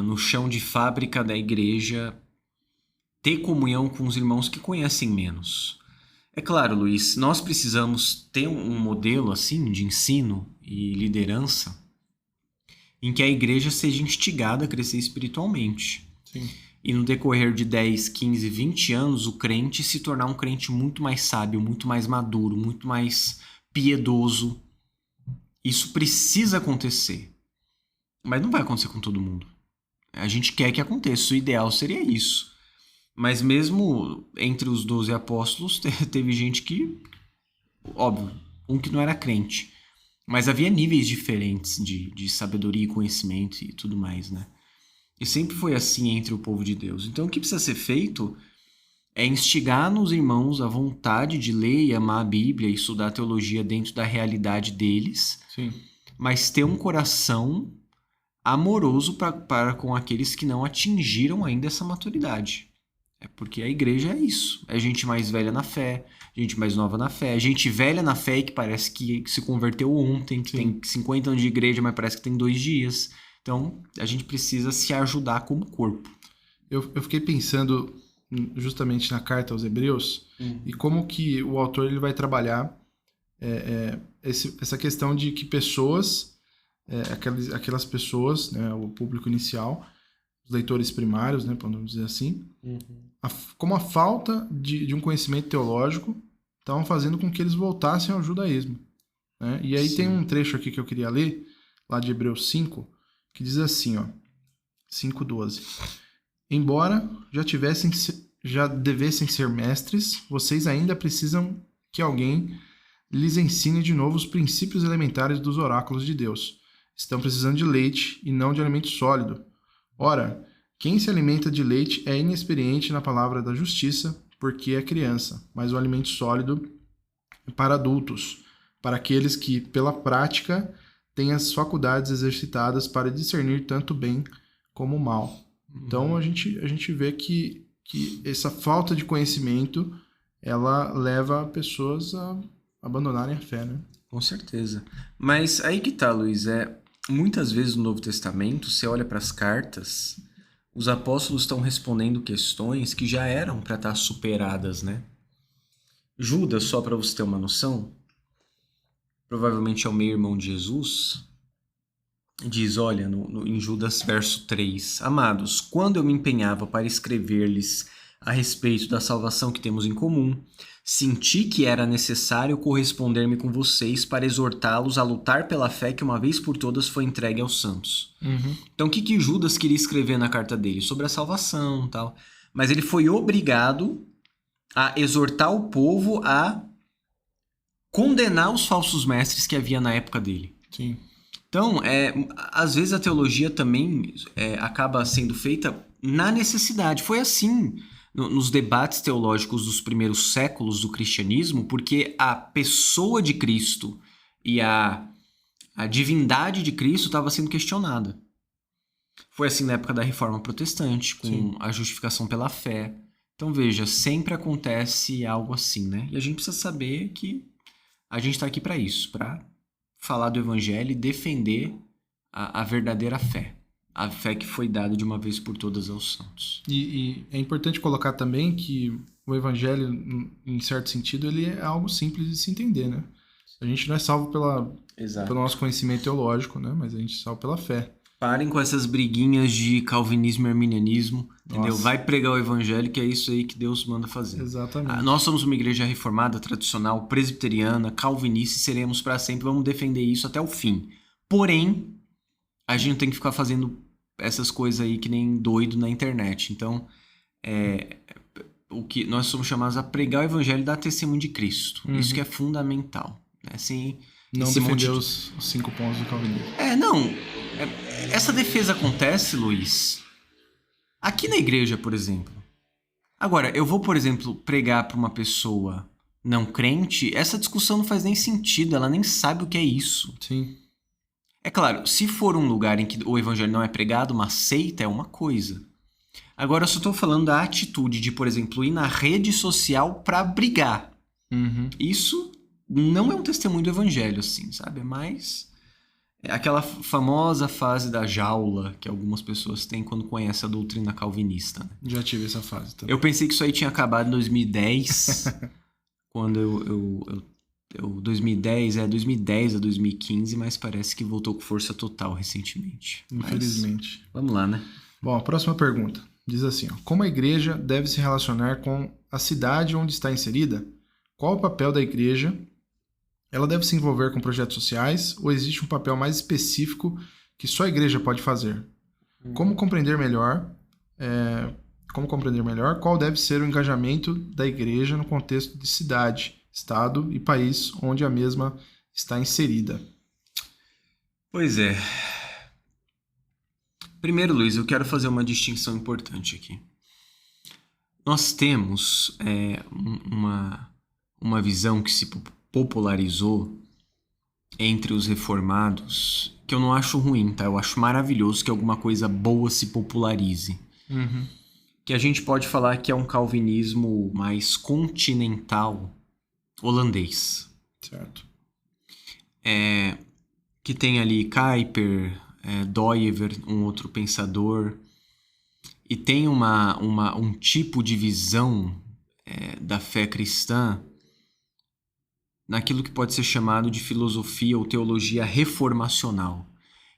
no chão de fábrica da igreja, ter comunhão com os irmãos que conhecem menos. É claro, Luiz, nós precisamos ter um modelo assim de ensino e liderança em que a igreja seja instigada a crescer espiritualmente. Sim. E no decorrer de 10, 15, 20 anos, o crente se tornar um crente muito mais sábio, muito mais maduro, muito mais piedoso. Isso precisa acontecer. Mas não vai acontecer com todo mundo. A gente quer que aconteça. O ideal seria isso. Mas mesmo entre os 12 apóstolos, teve gente que... Óbvio, um que não era crente. Mas havia níveis diferentes de sabedoria e conhecimento e tudo mais, né? E sempre foi assim entre o povo de Deus. Então o que precisa ser feito é instigar nos irmãos a vontade de ler e amar a Bíblia e estudar a teologia dentro da realidade deles, Sim. mas ter um coração amoroso para com aqueles que não atingiram ainda essa maturidade. É porque a igreja é isso. É gente mais velha na fé, gente mais nova na fé, gente velha na fé e que parece que se converteu ontem, que tem 50 anos de igreja, mas parece que tem 2 dias. Então, a gente precisa se ajudar como corpo. Eu fiquei pensando justamente na carta aos Hebreus e como que o autor ele vai trabalhar essa questão de que pessoas, aquelas pessoas, né, o público inicial, os leitores primários, né, podemos dizer assim, como a falta de um conhecimento teológico estavam fazendo com que eles voltassem ao judaísmo. Né? E aí tem um trecho aqui que eu queria ler, lá de Hebreus 5, que diz assim, ó, 5:12. Embora já devessem ser mestres, vocês ainda precisam que alguém lhes ensine de novo os princípios elementares dos oráculos de Deus. Estão precisando de leite e não de alimento sólido. Ora, quem se alimenta de leite é inexperiente na palavra da justiça, porque é criança, mas o alimento sólido é para adultos, para aqueles que, pela prática, têm as faculdades exercitadas para discernir tanto o bem como o mal. Então a gente vê que essa falta de conhecimento ela leva pessoas a abandonarem a fé, né? Com certeza. Mas aí que tá, Luiz, muitas vezes no Novo Testamento, você olha para as cartas, os apóstolos estão respondendo questões que já eram para estar superadas, né? Judas, só para você ter uma noção, provavelmente é o meio-irmão de Jesus, diz, olha, em Judas verso 3, amados, quando eu me empenhava para escrever-lhes a respeito da salvação que temos em comum, senti que era necessário corresponder-me com vocês para exortá-los a lutar pela fé que uma vez por todas foi entregue aos santos. Então, o que Judas queria escrever na carta dele? Sobre a salvação e tal. Mas ele foi obrigado a exortar o povo a condenar os falsos mestres que havia na época dele. Sim. Então, às vezes a teologia também acaba sendo feita na necessidade. Foi assim nos debates teológicos dos primeiros séculos do cristianismo, porque a pessoa de Cristo e a divindade de Cristo estava sendo questionada. Foi assim na época da Reforma Protestante, com Sim. a justificação pela fé. Então, veja, sempre acontece algo assim, né? E a gente precisa saber que a gente está aqui para isso, para falar do evangelho e defender a verdadeira fé. A fé que foi dada de uma vez por todas aos santos. E é importante colocar também que o evangelho, em certo sentido, ele é algo simples de se entender, né? A gente não é salvo Exato. pelo nosso conhecimento teológico, né? Mas a gente é salvo pela fé. Parem com essas briguinhas de calvinismo e arminianismo, entendeu? Nossa. Vai pregar o evangelho, que é isso aí que Deus manda fazer. Exatamente. Nós somos uma igreja reformada, tradicional, presbiteriana, calvinista e seremos para sempre. Vamos defender isso até o fim. Porém, a gente não tem que ficar fazendo essas coisas aí que nem doido na internet. Então, o que nós somos chamados a pregar o evangelho e dar testemunho de Cristo. Isso que é fundamental. Né? Sem Não esse defender monte os 5 pontos do calvinismo. essa defesa acontece, Luiz, aqui na igreja, por exemplo. Agora, eu vou, por exemplo, pregar para uma pessoa não crente, essa discussão não faz nem sentido, ela nem sabe o que é isso. Sim. É claro, se for um lugar em que o evangelho não é pregado, uma seita é uma coisa. Agora, eu só estou falando da atitude de, por exemplo, ir na rede social para brigar. Isso não é um testemunho do evangelho, assim, sabe? É mais aquela famosa fase da jaula que algumas pessoas têm quando conhecem a doutrina calvinista. Né? Já tive essa fase também. Eu pensei que isso aí tinha acabado em 2010, quando 2010 a 2015, mas parece que voltou com força total recentemente. Infelizmente. Mas, vamos lá, né? Bom, a próxima pergunta diz assim, ó, como a igreja deve se relacionar com a cidade onde está inserida? Qual o papel da igreja? Ela deve se envolver com projetos sociais ou existe um papel mais específico que só a igreja pode fazer? Como compreender melhor qual deve ser o engajamento da igreja no contexto de cidade, estado e país onde a mesma está inserida? Pois é. Primeiro, Luiz, eu quero fazer uma distinção importante aqui. Nós temos uma visão que se popularizou entre os reformados, que eu não acho ruim, tá? Eu acho maravilhoso que alguma coisa boa se popularize. Que a gente pode falar que é um calvinismo mais continental holandês. Certo. Que tem ali Kuyper, Doiver, um outro pensador, e tem um tipo de visão da fé cristã naquilo que pode ser chamado de filosofia ou teologia reformacional.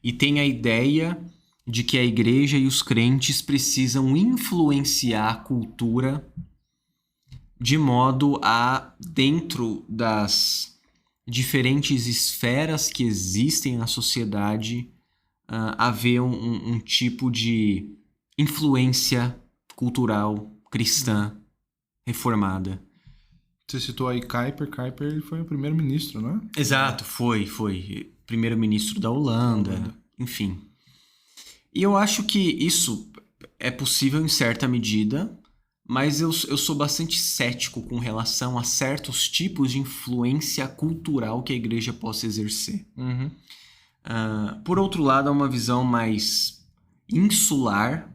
E tem a ideia de que a igreja e os crentes precisam influenciar a cultura de modo a, dentro das diferentes esferas que existem na sociedade, haver um tipo de influência cultural cristã reformada. Você citou aí Kuyper. Kuyper ele foi o primeiro-ministro, não é? Exato, foi. Primeiro-ministro da Holanda, enfim. E eu acho que isso é possível em certa medida, mas eu sou bastante cético com relação a certos tipos de influência cultural que a igreja possa exercer. Por outro lado, há uma visão mais insular,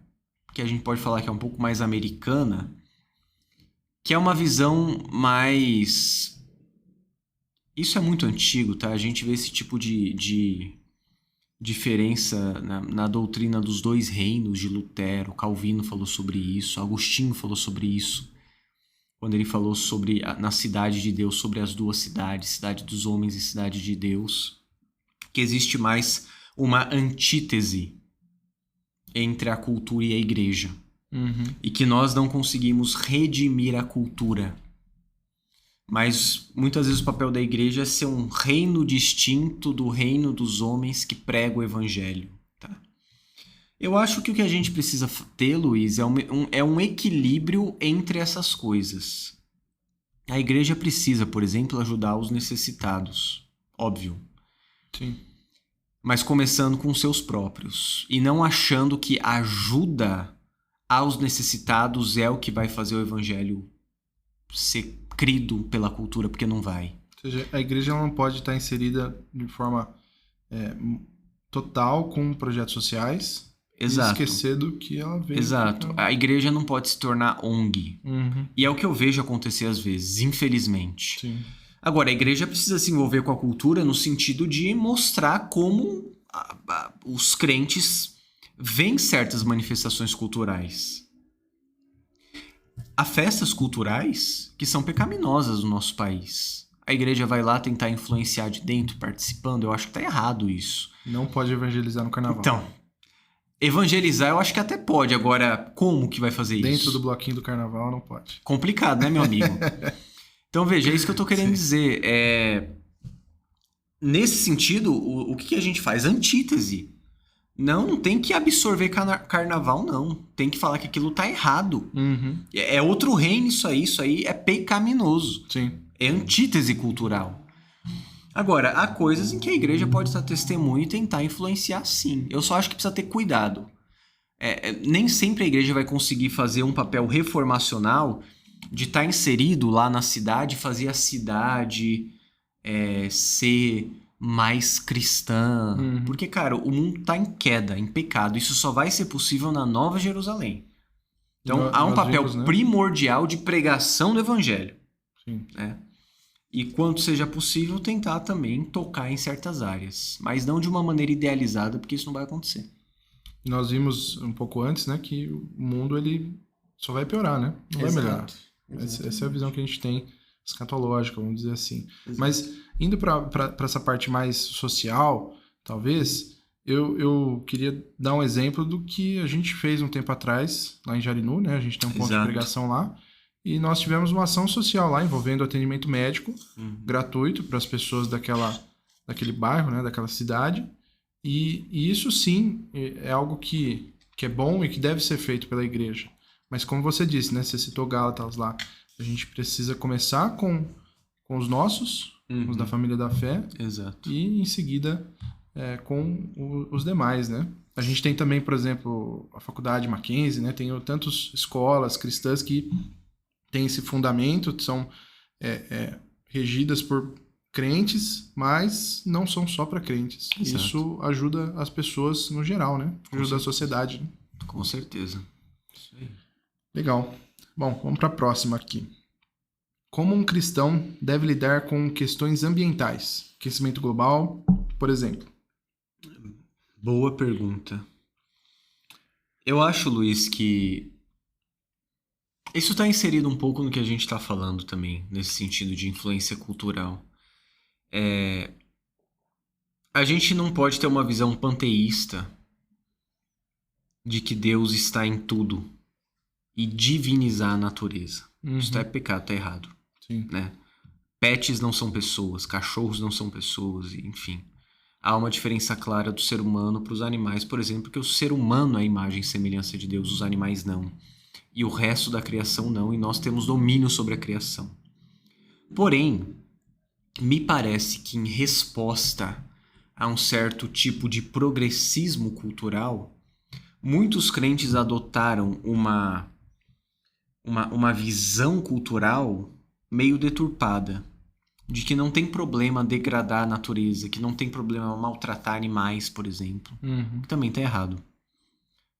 que a gente pode falar que é um pouco mais americana, que é uma visão mais... Isso é muito antigo, tá? A gente vê esse tipo de diferença na doutrina dos dois reinos de Lutero. Calvino falou sobre isso, Agostinho falou sobre isso, quando ele falou sobre na cidade de Deus, sobre as duas cidades, cidade dos homens e cidade de Deus, que existe mais uma antítese entre a cultura e a igreja. E que nós não conseguimos redimir a cultura. Mas muitas vezes o papel da igreja é ser um reino distinto do reino dos homens que prega o evangelho. Tá? Eu acho que o que a gente precisa ter, Luiz, é um equilíbrio entre essas coisas. A igreja precisa, por exemplo, ajudar os necessitados. Óbvio. Sim. Mas começando com os seus próprios. E não achando que ajuda aos necessitados é o que vai fazer o evangelho ser crido pela cultura, porque não vai. Ou seja, a igreja ela não pode estar inserida de forma total com projetos sociais. Exato. E esquecer do que ela veio. Exato. A igreja não pode se tornar ONG. E é o que eu vejo acontecer às vezes, infelizmente. Sim. Agora, a igreja precisa se envolver com a cultura no sentido de mostrar como os crentes vêm certas manifestações culturais. Há festas culturais que são pecaminosas no nosso país. A igreja vai lá tentar influenciar de dentro, participando. Eu acho que tá errado isso. Não pode evangelizar no carnaval. Então, evangelizar eu acho que até pode. Agora, como que vai fazer isso? Dentro do bloquinho do carnaval não pode. Complicado, né, meu amigo? Então, veja, é isso que eu tô querendo dizer. Nesse sentido, o que a gente faz? Antítese. Não tem que absorver carnaval, não. Tem que falar que aquilo tá errado. É outro reino isso aí é pecaminoso. Sim. É antítese cultural. Agora, há coisas em que a igreja pode estar testemunho e tentar influenciar, sim. Eu só acho que precisa ter cuidado. Nem sempre a igreja vai conseguir fazer um papel reformacional de estar inserido lá na cidade, fazer a cidade ser mais cristã. Porque, cara, o mundo tá em queda, em pecado. Isso só vai ser possível na Nova Jerusalém. Então, há um papel primordial de pregação do evangelho. Sim. Né? E, quanto seja possível, tentar também tocar em certas áreas. Mas não de uma maneira idealizada, porque isso não vai acontecer. Nós vimos um pouco antes, né, que o mundo ele só vai piorar, né? Não vai melhorar. Essa é a visão que a gente tem escatológica, vamos dizer assim. Exato. Mas indo para essa parte mais social, talvez, eu queria dar um exemplo do que a gente fez um tempo atrás, lá em Jarinu, né? A gente tem um ponto de pregação lá, e nós tivemos uma ação social lá, envolvendo atendimento médico, gratuito para as pessoas daquele bairro, né? Daquela cidade, e isso sim é algo que é bom e que deve ser feito pela igreja. Mas como você disse, né? Você citou Gálatas lá, a gente precisa começar com os nossos, os da família da fé. Exato. E em seguida com os demais, né? A gente tem também, por exemplo, a faculdade Mackenzie, né? Tem tantas escolas cristãs que têm esse fundamento, são regidas por crentes, mas não são só para crentes. Exato. Isso ajuda as pessoas no geral, né? Ajuda a sociedade. Né? Com certeza. Isso aí. Legal. Bom, vamos para a próxima aqui. Como um cristão deve lidar com questões ambientais? Aquecimento global, por exemplo. Boa pergunta. Eu acho, Luiz, que isso está inserido um pouco no que a gente está falando também, nesse sentido de influência cultural. A gente não pode ter uma visão panteísta de que Deus está em tudo e divinizar a natureza. Isso é pecado, está errado. Sim. Né? Pets não são pessoas, cachorros não são pessoas, enfim. Há uma diferença clara do ser humano para os animais, por exemplo, porque o ser humano é a imagem e semelhança de Deus, os animais não. E o resto da criação não, e nós temos domínio sobre a criação. Porém, me parece que em resposta a um certo tipo de progressismo cultural, muitos crentes adotaram uma visão cultural meio deturpada, de que não tem problema degradar a natureza, que não tem problema maltratar animais, por exemplo, que também está errado.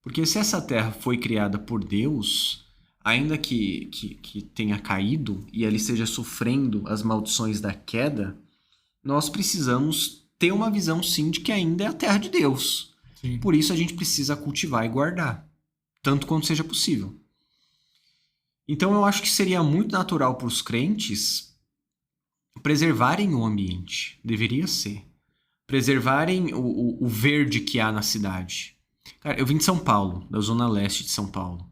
Porque se essa terra foi criada por Deus, ainda que tenha caído e ela esteja sofrendo as maldições da queda, nós precisamos ter uma visão sim de que ainda é a terra de Deus. Sim. Por isso a gente precisa cultivar e guardar, tanto quanto seja possível. Então eu acho que seria muito natural para os crentes preservarem o ambiente. Deveria ser. preservarem o verde que há na cidade. Cara, eu vim de São Paulo, da zona leste de São Paulo.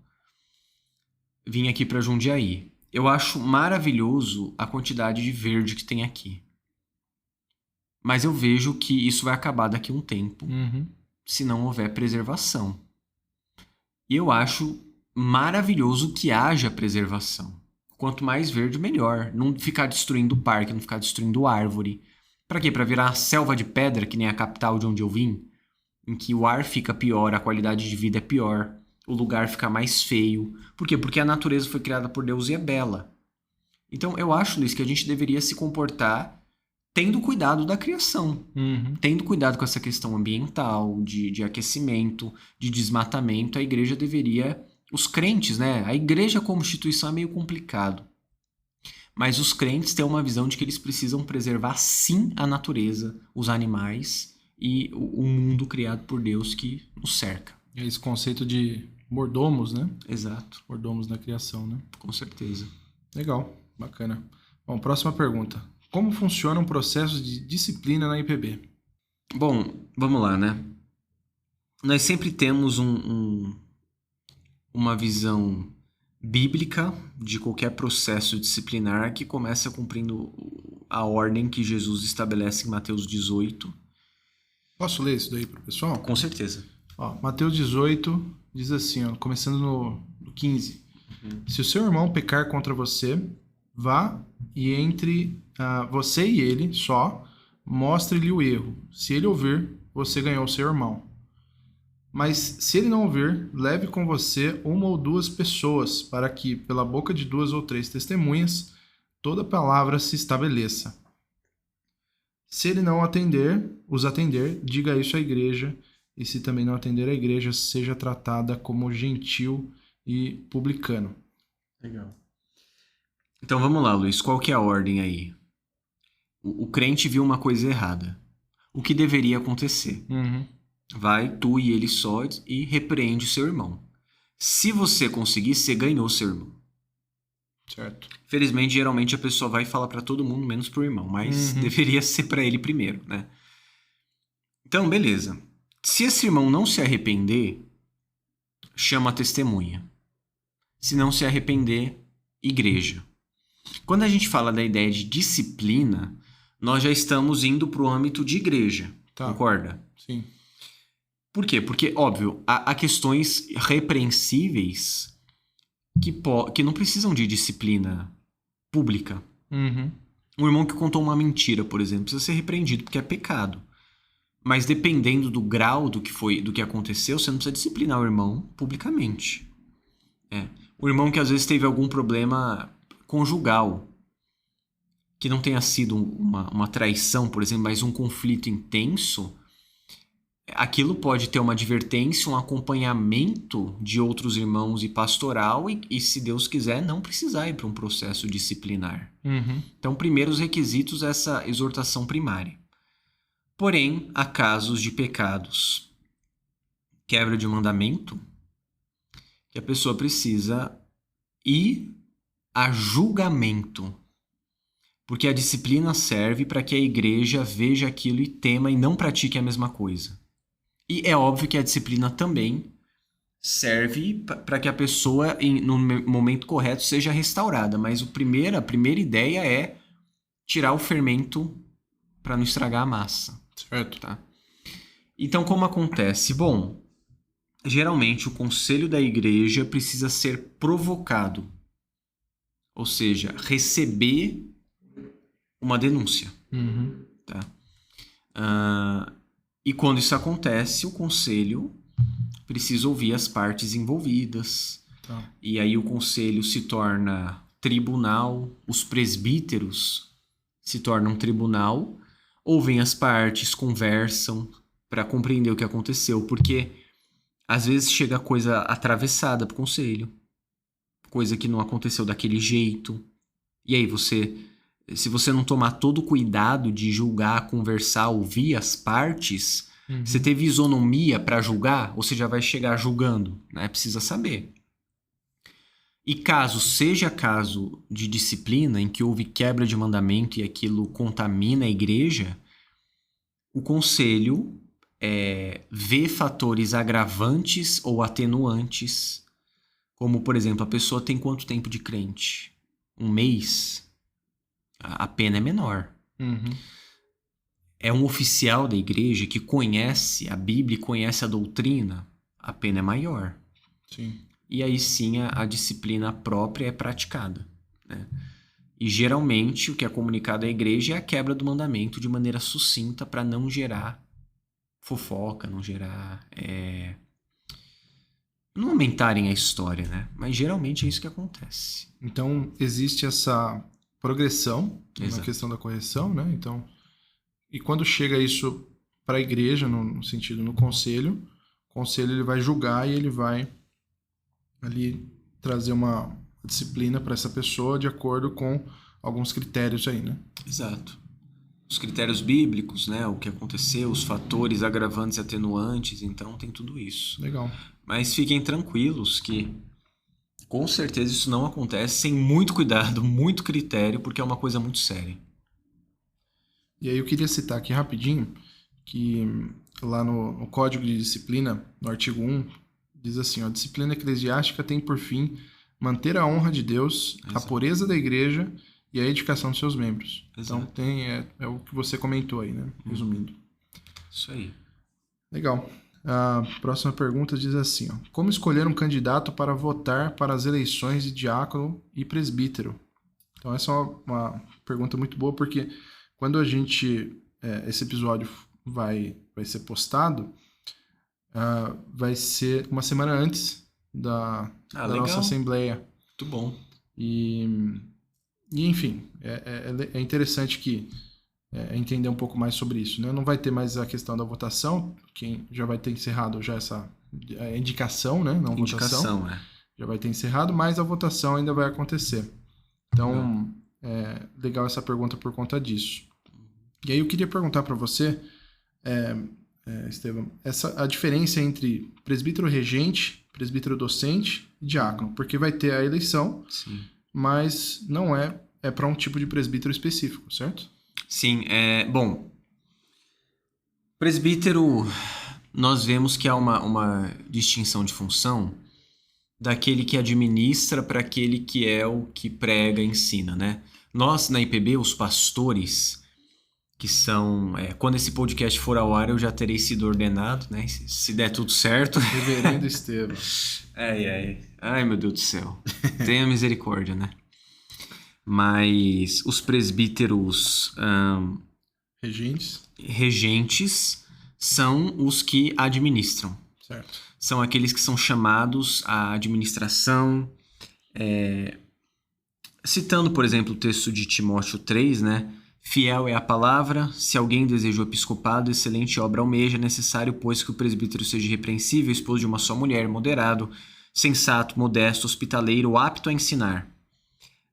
Vim aqui para Jundiaí. Eu acho maravilhoso a quantidade de verde que tem aqui. Mas eu vejo que isso vai acabar daqui a um tempo, se não houver preservação. E eu acho maravilhoso que haja preservação. Quanto mais verde, melhor. Não ficar destruindo o parque, não ficar destruindo árvore. Pra quê? Pra virar uma selva de pedra, que nem a capital de onde eu vim? Em que o ar fica pior, a qualidade de vida é pior, o lugar fica mais feio. Por quê? Porque a natureza foi criada por Deus e é bela. Então eu acho, Luiz, que a gente deveria se comportar tendo cuidado da criação. Tendo cuidado com essa questão ambiental, de aquecimento, de desmatamento. A igreja deveria... Os crentes, né? A igreja como instituição é meio complicado. Mas os crentes têm uma visão de que eles precisam preservar, sim, a natureza, os animais e o mundo criado por Deus que nos cerca. É esse conceito de mordomos, né? Exato. Mordomos da criação, né? Com certeza. Legal, bacana. Bom, próxima pergunta. Como funciona um processo de disciplina na IPB? Bom, vamos lá, né? Nós sempre temos uma visão bíblica de qualquer processo disciplinar que começa cumprindo a ordem que Jesus estabelece em Mateus 18. Posso ler isso daí para o pessoal? Com certeza. Ó, Mateus 18 diz assim, ó, começando no 15. Se o seu irmão pecar contra você, vá e entre você e ele só, mostre-lhe o erro. Se ele ouvir, você ganhou seu irmão. Mas se ele não ouvir, leve com você uma ou duas pessoas, para que, pela boca de 2 ou 3 testemunhas, toda palavra se estabeleça. Se ele não os atender, diga isso à igreja, e se também não atender à igreja, seja tratada como gentil e publicano. Legal. Então vamos lá, Luiz, qual que é a ordem aí? O crente viu uma coisa errada. O que deveria acontecer? Vai, tu e ele só, e repreende o seu irmão. Se você conseguir, você ganhou seu irmão. Certo. Felizmente, geralmente a pessoa vai falar pra todo mundo, menos pro irmão, mas deveria ser pra ele primeiro, né? Então, beleza. Se esse irmão não se arrepender, chama a testemunha. Se não se arrepender, igreja. Quando a gente fala da ideia de disciplina, nós já estamos indo pro âmbito de igreja. Tá. Concorda? Sim. Por quê? Porque, óbvio, há questões repreensíveis que não precisam de disciplina pública. Um irmão que contou uma mentira, por exemplo, precisa ser repreendido porque é pecado. Mas dependendo do grau do que aconteceu, você não precisa disciplinar o irmão publicamente. O irmão que às vezes teve algum problema conjugal, que não tenha sido uma traição, por exemplo, mas um conflito intenso, aquilo pode ter uma advertência, um acompanhamento de outros irmãos e pastoral e se Deus quiser, não precisar ir para um processo disciplinar. Então, primeiro os requisitos essa exortação primária. Porém, há casos de pecados, quebra de mandamento, que a pessoa precisa ir a julgamento. Porque a disciplina serve para que a igreja veja aquilo e tema e não pratique a mesma coisa. E é óbvio que a disciplina também serve para que a pessoa, no momento correto, seja restaurada. Mas a primeira ideia é tirar o fermento para não estragar a massa. Certo. Tá? Então, como acontece? Bom, geralmente o conselho da igreja precisa ser provocado. Ou seja, receber uma denúncia. Tá? E quando isso acontece, o conselho precisa ouvir as partes envolvidas. Tá. E aí o conselho se torna tribunal, os presbíteros se tornam tribunal, ouvem as partes, conversam para compreender o que aconteceu, porque às vezes chega coisa atravessada pro conselho, coisa que não aconteceu daquele jeito. E aí se você não tomar todo o cuidado de julgar, conversar, ouvir as partes, você teve isonomia para julgar, ou você já vai chegar julgando, né? Precisa saber. E caso seja caso de disciplina, em que houve quebra de mandamento e aquilo contamina a igreja, O conselho vê fatores agravantes ou atenuantes, como, por exemplo, a pessoa tem quanto tempo de crente? 1 mês? A pena é menor. Uhum. É um oficial da igreja que conhece a Bíblia e conhece a doutrina, a pena é maior. Sim. E aí sim a disciplina própria é praticada, né? E geralmente o que é comunicado à igreja é a quebra do mandamento de maneira sucinta para não gerar fofoca, não gerar... não aumentarem a história, né? Mas geralmente é isso que acontece. Então, existe essa progressão na Exato. questão da correção, né? Então, e quando chega isso para a igreja, no sentido no conselho, o conselho ele vai julgar e ele vai ali trazer uma disciplina para essa pessoa de acordo com alguns critérios aí, né? Exato. Os critérios bíblicos, né? O que aconteceu, os fatores agravantes e atenuantes, então tem tudo isso. Legal. Mas fiquem tranquilos que com certeza isso não acontece sem muito cuidado, muito critério, porque é uma coisa muito séria. E aí eu queria citar aqui rapidinho que lá no Código de Disciplina, no artigo 1, diz assim, ó, a disciplina eclesiástica tem por fim manter a honra de Deus, Exato. a pureza da igreja e a edificação dos seus membros. Exato. Então é o que você comentou aí, né? Resumindo. Isso aí. Legal. A próxima pergunta diz assim, ó, como escolher um candidato para votar para as eleições de diácono e presbítero? Então essa é uma pergunta muito boa, porque quando a gente, esse episódio vai ser postado, vai ser uma semana antes da nossa assembleia. Muito bom. E enfim, é interessante que entender um pouco mais sobre isso, né? Não vai ter mais a questão da votação, quem já vai ter encerrado já essa indicação, né? Não votação. Já vai ter encerrado, mas a votação ainda vai acontecer. Então, legal essa pergunta por conta disso. E aí eu queria perguntar para você, Estevam, a diferença entre presbítero regente, presbítero docente e diácono, porque vai ter a eleição, sim, mas não é para um tipo de presbítero específico, certo? Sim, bom, presbítero, nós vemos que há uma distinção de função daquele que administra para aquele que é o que prega e ensina, né? Nós, na IPB, os pastores, que são... quando esse podcast for ao ar, eu já terei sido ordenado, né? Se der tudo certo. Reverendo Estevam. Ai, meu Deus do céu. Tenha misericórdia, né? Mas os presbíteros regentes são os que administram. Certo. São aqueles que são chamados à administração. Citando, por exemplo, o texto de Timóteo 3, né? Fiel é a palavra, se alguém deseja o episcopado, excelente obra almeja, necessário, pois, que o presbítero seja irrepreensível, esposo de uma só mulher, moderado, sensato, modesto, hospitaleiro, apto a ensinar.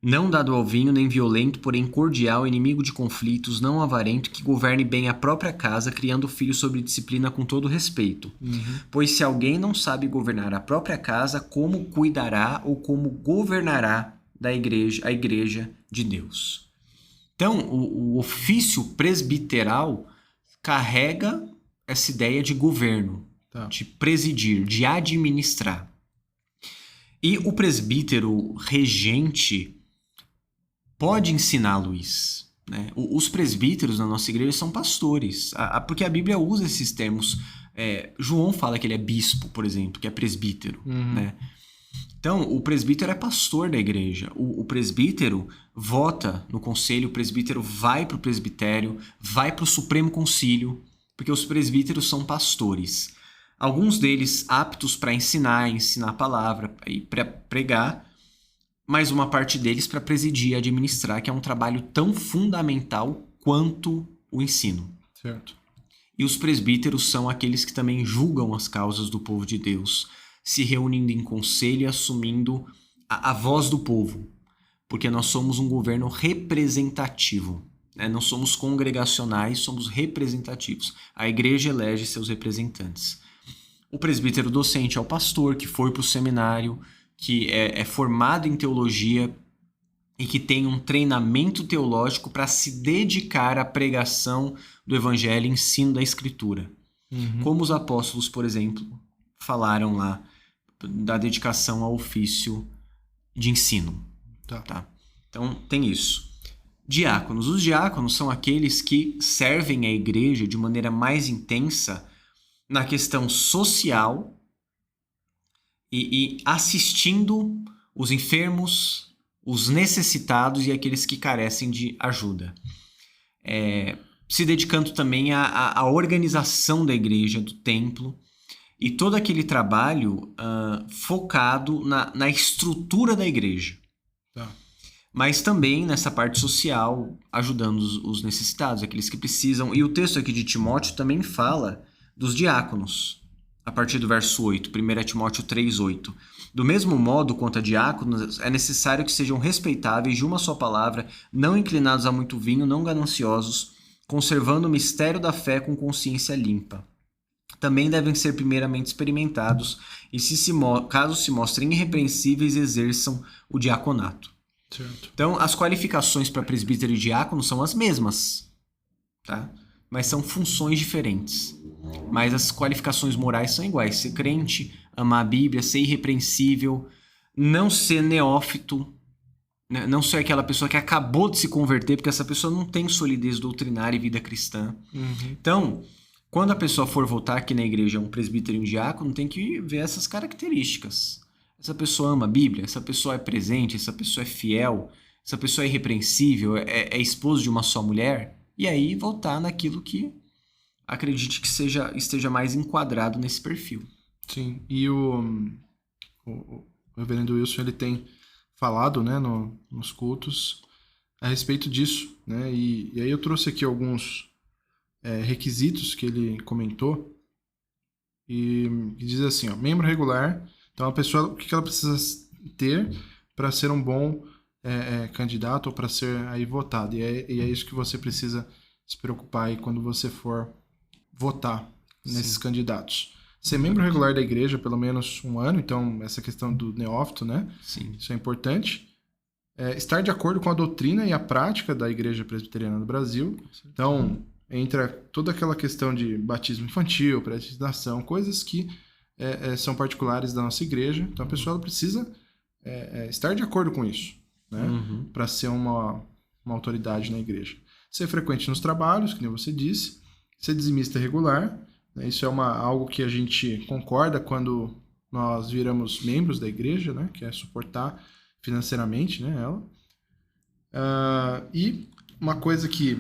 Não dado ao vinho, nem violento, porém cordial, inimigo de conflitos, não avarento, que governe bem a própria casa, criando o filho sob disciplina com todo respeito. Uhum. Pois se alguém não sabe governar a própria casa, como cuidará ou como governará a igreja de Deus? Então, o ofício presbiteral carrega essa ideia de governo, de presidir, de administrar. E o presbítero regente pode ensiná-lo isso, né? Os presbíteros na nossa igreja são pastores, porque a Bíblia usa esses termos. João fala que ele é bispo, por exemplo, que é presbítero, né? Então, o presbítero é pastor da igreja. O presbítero vota no conselho, o presbítero vai para o presbitério, vai para o Supremo Concílio, porque os presbíteros são pastores. Alguns deles aptos para ensinar a palavra e para pregar, mas uma parte deles para presidir e administrar, que é um trabalho tão fundamental quanto o ensino. Certo. E os presbíteros são aqueles que também julgam as causas do povo de Deus, se reunindo em conselho e assumindo a voz do povo, porque nós somos um governo representativo, né? Não somos congregacionais, somos representativos. A igreja elege seus representantes. O presbítero docente é o pastor que foi para o seminário, que é formado em teologia e que tem um treinamento teológico para se dedicar à pregação do evangelho e ensino da escritura. Como os apóstolos, por exemplo, falaram lá da dedicação ao ofício de ensino. Tá? Então, tem isso. Diáconos. Os diáconos são aqueles que servem a igreja de maneira mais intensa na questão social e assistindo os enfermos, os necessitados e aqueles que carecem de ajuda. Se dedicando também à organização da igreja, do templo, e todo aquele trabalho focado na estrutura da igreja. Tá. Mas também nessa parte social, ajudando os necessitados, aqueles que precisam. E o texto aqui de Timóteo também fala dos diáconos, a partir do verso 8, 1 Timóteo 3:8. Do mesmo modo quanto a diáconos, é necessário que sejam respeitáveis de uma só palavra, não inclinados a muito vinho, não gananciosos, conservando o mistério da fé com consciência limpa. Também devem ser primeiramente experimentados e, caso se mostrem irrepreensíveis, exerçam o diaconato. Certo. Então, as qualificações para presbítero e diácono são as mesmas, tá? Mas são funções diferentes. Mas as qualificações morais são iguais. Ser crente, amar a Bíblia, ser irrepreensível, não ser neófito, né? Não ser aquela pessoa que acabou de se converter, porque essa pessoa não tem solidez doutrinária e vida cristã. Então, quando a pessoa for voltar aqui na igreja, um presbítero e um diácono, tem que ver essas características. Essa pessoa ama a Bíblia, essa pessoa é presente, essa pessoa é fiel, essa pessoa é irrepreensível, é esposo de uma só mulher, e aí voltar naquilo que acredite que esteja mais enquadrado nesse perfil. Sim, e o reverendo Wilson, ele tem falado, né, nos cultos a respeito disso, né, e aí eu trouxe aqui alguns requisitos que ele comentou, e diz assim, ó, membro regular. Então, a pessoa, o que ela precisa ter para ser um bom candidato ou para ser aí votado? E é isso que você precisa se preocupar aí quando você for votar nesses candidatos. Ser membro regular da igreja pelo menos um ano, então essa questão do neófito, né? Sim. Isso é importante. Estar de acordo com a doutrina e a prática da Igreja Presbiteriana do Brasil. Então, entra toda aquela questão de batismo infantil, predestinação, coisas que são particulares da nossa igreja. Então a pessoa precisa estar de acordo com isso, né? Para ser uma autoridade na igreja. Ser frequente nos trabalhos, que nem você disse. Ser dizimista regular, né? Isso é algo que a gente concorda quando nós viramos membros da igreja, né? Que é suportar financeiramente, né, ela. E uma coisa que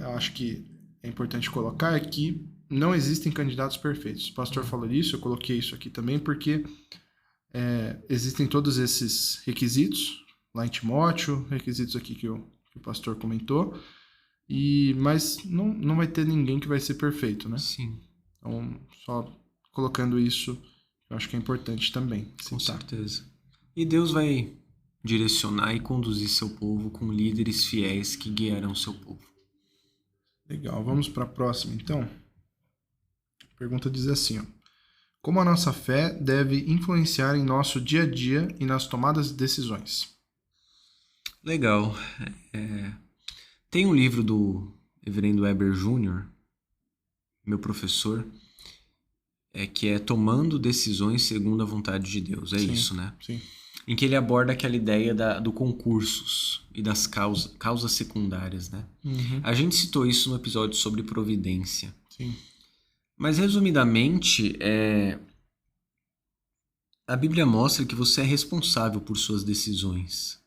eu acho que é importante colocar é que não existem candidatos perfeitos. O pastor falou isso, eu coloquei isso aqui também, porque existem todos esses requisitos lá em Timóteo, requisitos aqui que o pastor comentou, mas não vai ter ninguém que vai ser perfeito, né? Sim. Então, só colocando isso, eu acho que é importante também. Com certeza. E Deus vai direcionar e conduzir seu povo com líderes fiéis que guiarão seu povo. Legal, vamos para a próxima, então. A pergunta diz assim, ó. Como a nossa fé deve influenciar em nosso dia a dia e nas tomadas de decisões? Legal. Tem um livro do reverendo Weber Jr., meu professor, que é Tomando Decisões Segundo a Vontade de Deus. Sim, isso, né? Sim. Em que ele aborda aquela ideia do concursos e das causas secundárias, né? A gente citou isso no episódio sobre providência. Sim. Mas, resumidamente, a Bíblia mostra que você é responsável por suas decisões.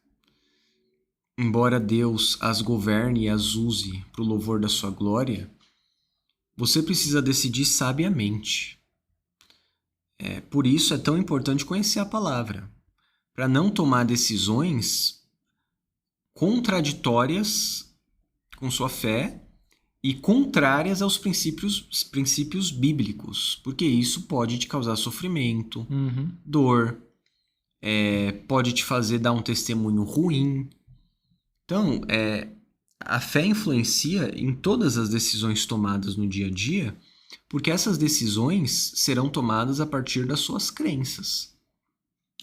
Embora Deus as governe e as use para o louvor da sua glória, você precisa decidir sabiamente. Por isso é tão importante conhecer a palavra, para não tomar decisões contraditórias com sua fé e contrárias aos princípios bíblicos, porque isso pode te causar sofrimento, dor, pode te fazer dar um testemunho ruim. Então, a fé influencia em todas as decisões tomadas no dia a dia, porque essas decisões serão tomadas a partir das suas crenças.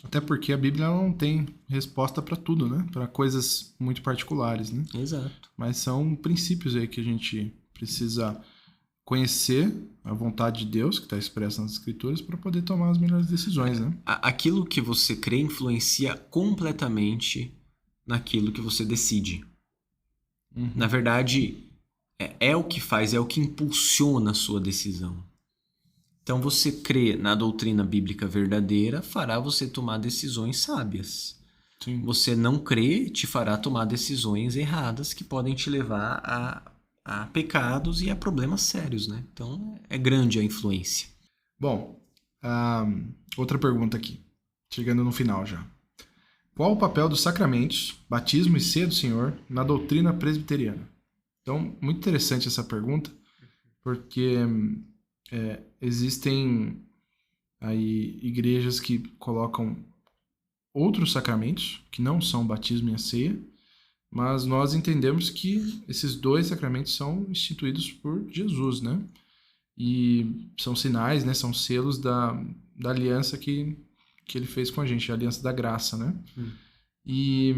Até porque a Bíblia não tem resposta para tudo, né? Para coisas muito particulares, né? Exato. Mas são princípios aí que a gente precisa conhecer a vontade de Deus, que está expressa nas Escrituras, para poder tomar as melhores decisões, né? Aquilo que você crê influencia completamente naquilo que você decide. Na verdade, é o que faz, é o que impulsiona a sua decisão. Então, você crê na doutrina bíblica verdadeira fará você tomar decisões sábias. Sim. Você não crê te fará tomar decisões erradas que podem te levar a pecados e a problemas sérios, né? Então, é grande a influência. Bom, outra pergunta aqui, chegando no final já. Qual o papel dos sacramentos, batismo e ceia do Senhor, na doutrina presbiteriana? Então, muito interessante essa pergunta, porque existem aí igrejas que colocam outros sacramentos, que não são o batismo e a ceia, mas nós entendemos que esses dois sacramentos são instituídos por Jesus, né? E são sinais, né? São selos da aliança que ele fez com a gente, a aliança da graça, né? E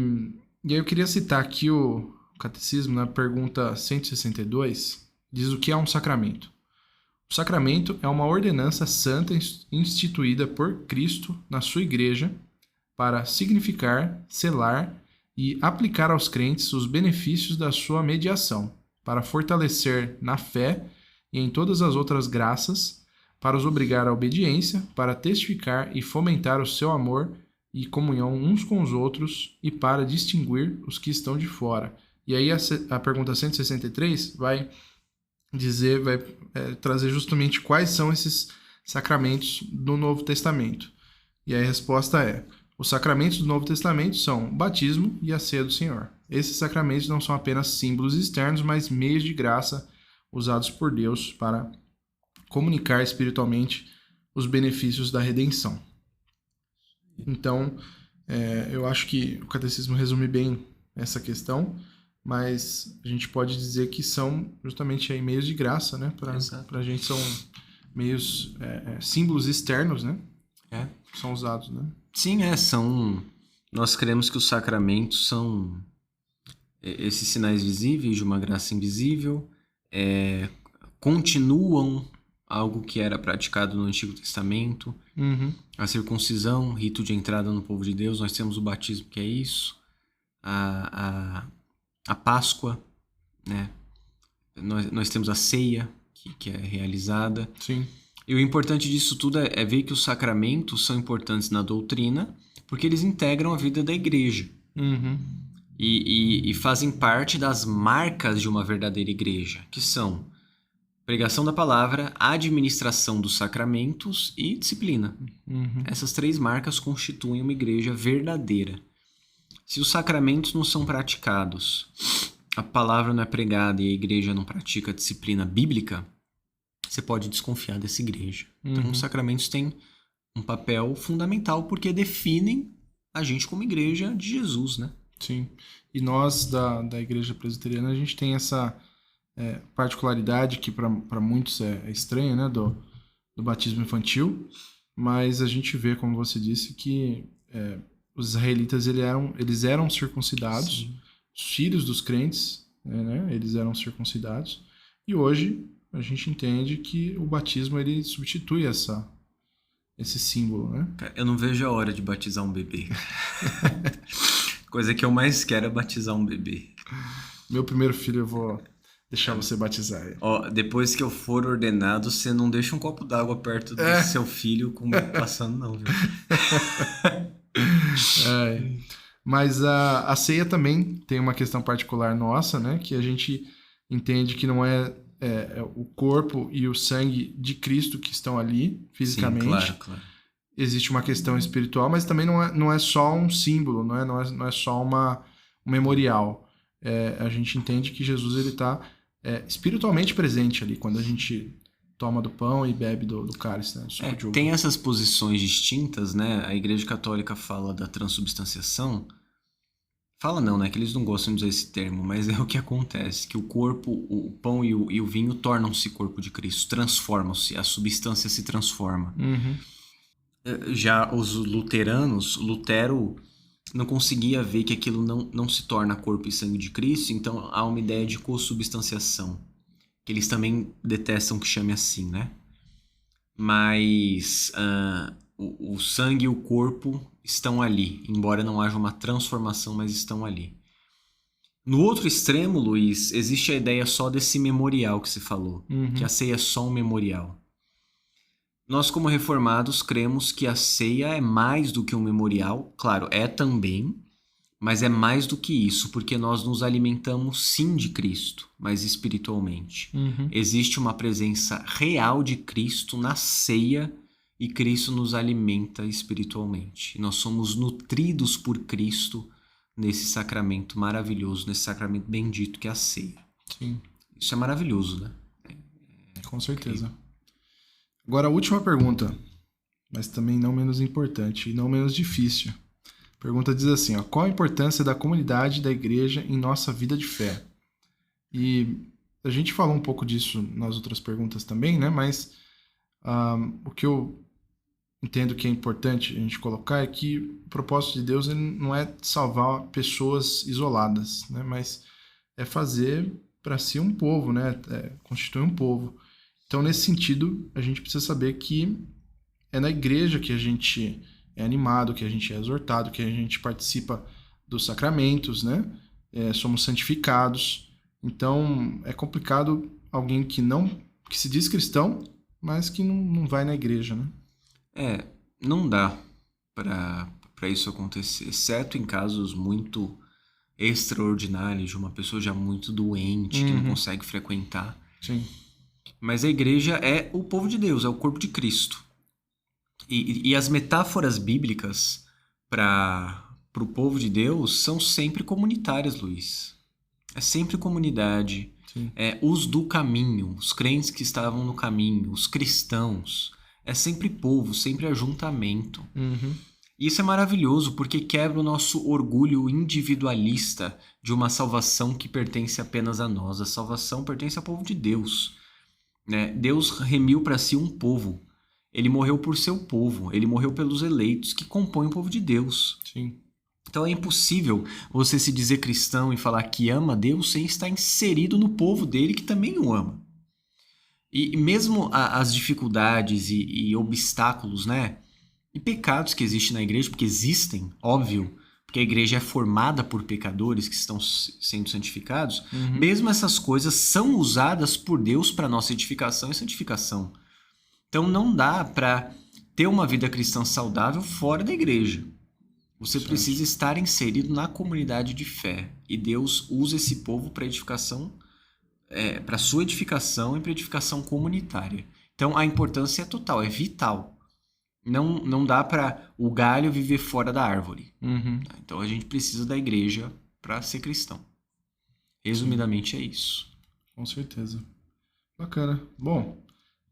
aí eu queria citar aqui o Catecismo, na pergunta 162, diz o que é um sacramento. O sacramento é uma ordenança santa instituída por Cristo na sua igreja para significar, selar e aplicar aos crentes os benefícios da sua mediação, para fortalecer na fé e em todas as outras graças, para os obrigar à obediência, para testificar e fomentar o seu amor e comunhão uns com os outros e para distinguir os que estão de fora. E aí a pergunta 163 vai trazer justamente quais são esses sacramentos do Novo Testamento. E aí a resposta é: os sacramentos do Novo Testamento são o batismo e a ceia do Senhor. Esses sacramentos não são apenas símbolos externos, mas meios de graça usados por Deus para comunicar espiritualmente os benefícios da redenção. Então, eu acho que o Catecismo resume bem essa questão, mas a gente pode dizer que são justamente aí meios de graça, né? Para a gente são meios, símbolos externos, né? São usados, né? Sim, nós cremos que os sacramentos são esses sinais visíveis de uma graça invisível, continuam algo que era praticado no Antigo Testamento, a circuncisão, rito de entrada no povo de Deus, nós temos o batismo, que é isso, a Páscoa, né? Nós temos a ceia, que é realizada. Sim. E o importante disso tudo é ver que os sacramentos são importantes na doutrina, porque eles integram a vida da igreja. E fazem parte das marcas de uma verdadeira igreja, que são pregação da palavra, administração dos sacramentos e disciplina. Essas três marcas constituem uma igreja verdadeira. Se os sacramentos não são praticados, a palavra não é pregada e a igreja não pratica a disciplina bíblica, você pode desconfiar dessa igreja. Então, os sacramentos têm um papel fundamental porque definem a gente como igreja de Jesus, né? Sim. E nós, da Igreja Presbiteriana, a gente tem essa particularidade que para muitos é estranha, né? Do batismo infantil, mas a gente vê, como você disse, que os israelitas eles eram circuncidados, Sim. Os filhos dos crentes, né? Eles eram circuncidados, e hoje a gente entende que o batismo ele substitui esse símbolo, né? Eu não vejo a hora de batizar um bebê. Coisa que eu mais quero é batizar um bebê. Meu primeiro filho eu vou deixar você batizar ele. Ó, depois que eu for ordenado, você não deixa um copo d'água perto do seu filho passando não, viu? Mas a ceia também tem uma questão particular nossa, né? Que a gente entende que não é o corpo e o sangue de Cristo que estão ali fisicamente. Sim, claro. Existe uma questão espiritual, mas também não é só um símbolo, não é só um memorial. A gente entende que Jesus ele está espiritualmente presente ali quando a gente toma do pão e bebe do cálice, né? Do suco de uva. Tem essas posições distintas, né? A Igreja Católica fala da transubstanciação. Fala não, né? Que eles não gostam de usar esse termo, mas é o que acontece, que o corpo, o pão e o vinho tornam-se corpo de Cristo, transformam-se, a substância se transforma. Já os luteranos, Lutero não conseguia ver que aquilo não se torna corpo e sangue de Cristo, então há uma ideia de consubstanciação, que eles também detestam que chame assim, né? Mas o sangue e o corpo estão ali, embora não haja uma transformação, mas estão ali. No outro extremo, Luiz, existe a ideia só desse memorial que se falou, que a ceia é só um memorial. Nós, como reformados, cremos que a ceia é mais do que um memorial. Claro, é também, mas é mais do que isso, porque nós nos alimentamos sim de Cristo, mas espiritualmente. Existe uma presença real de Cristo na ceia e Cristo nos alimenta espiritualmente. E nós somos nutridos por Cristo nesse sacramento maravilhoso, nesse sacramento bendito que é a ceia. Sim. Isso é maravilhoso, né? Com certeza. Agora a última pergunta, mas também não menos importante e não menos difícil. A pergunta diz assim, ó, qual a importância da comunidade da igreja em nossa vida de fé? E a gente falou um pouco disso nas outras perguntas também, né? Mas o que eu entendo que é importante a gente colocar é que o propósito de Deus ele não é salvar pessoas isoladas, né? Mas é fazer para si um povo, né? Constituir um povo. Então, nesse sentido, a gente precisa saber que é na igreja que a gente é animado, que a gente é exortado, que a gente participa dos sacramentos, né? Somos santificados. Então, é complicado alguém que se diz cristão, mas que não vai na igreja, né? Não dá para isso acontecer, exceto em casos muito extraordinários de uma pessoa já muito doente, que não consegue frequentar. Sim. Mas a igreja é o povo de Deus, é o corpo de Cristo. E as metáforas bíblicas para o povo de Deus são sempre comunitárias, Luiz. É sempre comunidade. Os do caminho, os crentes que estavam no caminho, os cristãos. É sempre povo, sempre ajuntamento. E isso é maravilhoso porque quebra o nosso orgulho individualista de uma salvação que pertence apenas a nós. A salvação pertence ao povo de Deus. Né? Deus remiu para si um povo. Ele morreu por seu povo. Ele morreu pelos eleitos que compõem o povo de Deus. Sim. Então é impossível você se dizer cristão e falar que ama Deus sem estar inserido no povo dele que também o ama. E mesmo as dificuldades e obstáculos, né? E pecados que existem na igreja, porque existem, óbvio, porque a igreja é formada por pecadores que estão sendo santificados, mesmo essas coisas são usadas por Deus para nossa edificação e santificação. Então não dá para ter uma vida cristã saudável fora da igreja. Você precisa estar inserido na comunidade de fé. E Deus usa esse povo para edificação, para sua edificação e para edificação comunitária. Então a importância é total, é vital. Não dá para o galho viver fora da árvore. Então a gente precisa da igreja para ser cristão. Resumidamente é isso. Com certeza. Bacana. Bom,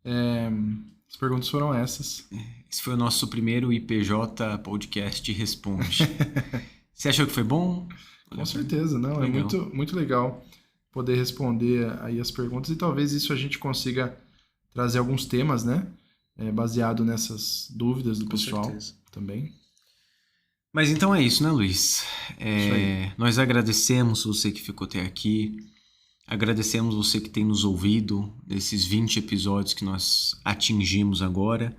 as perguntas foram essas. Esse foi o nosso primeiro IPJ Podcast Responde. Você achou que foi bom? Com certeza, não. É muito, muito legal poder responder aí as perguntas e talvez isso a gente consiga trazer alguns temas, né? Baseado nessas dúvidas do pessoal também. Mas então é isso, né, Luiz? Nós agradecemos você que ficou até aqui. Agradecemos você que tem nos ouvido nesses 20 episódios que nós atingimos agora.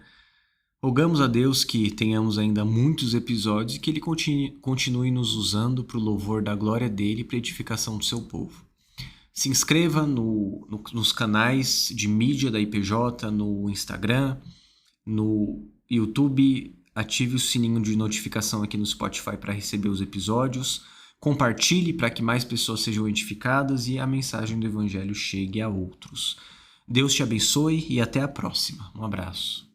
Rogamos a Deus que tenhamos ainda muitos episódios e que Ele continue nos usando para o louvor da glória dEle e para a edificação do seu povo. Se inscreva nos canais de mídia da IPJ, no Instagram, no YouTube, ative o sininho de notificação aqui no Spotify para receber os episódios, compartilhe para que mais pessoas sejam edificadas e a mensagem do Evangelho chegue a outros. Deus te abençoe e até a próxima. Um abraço.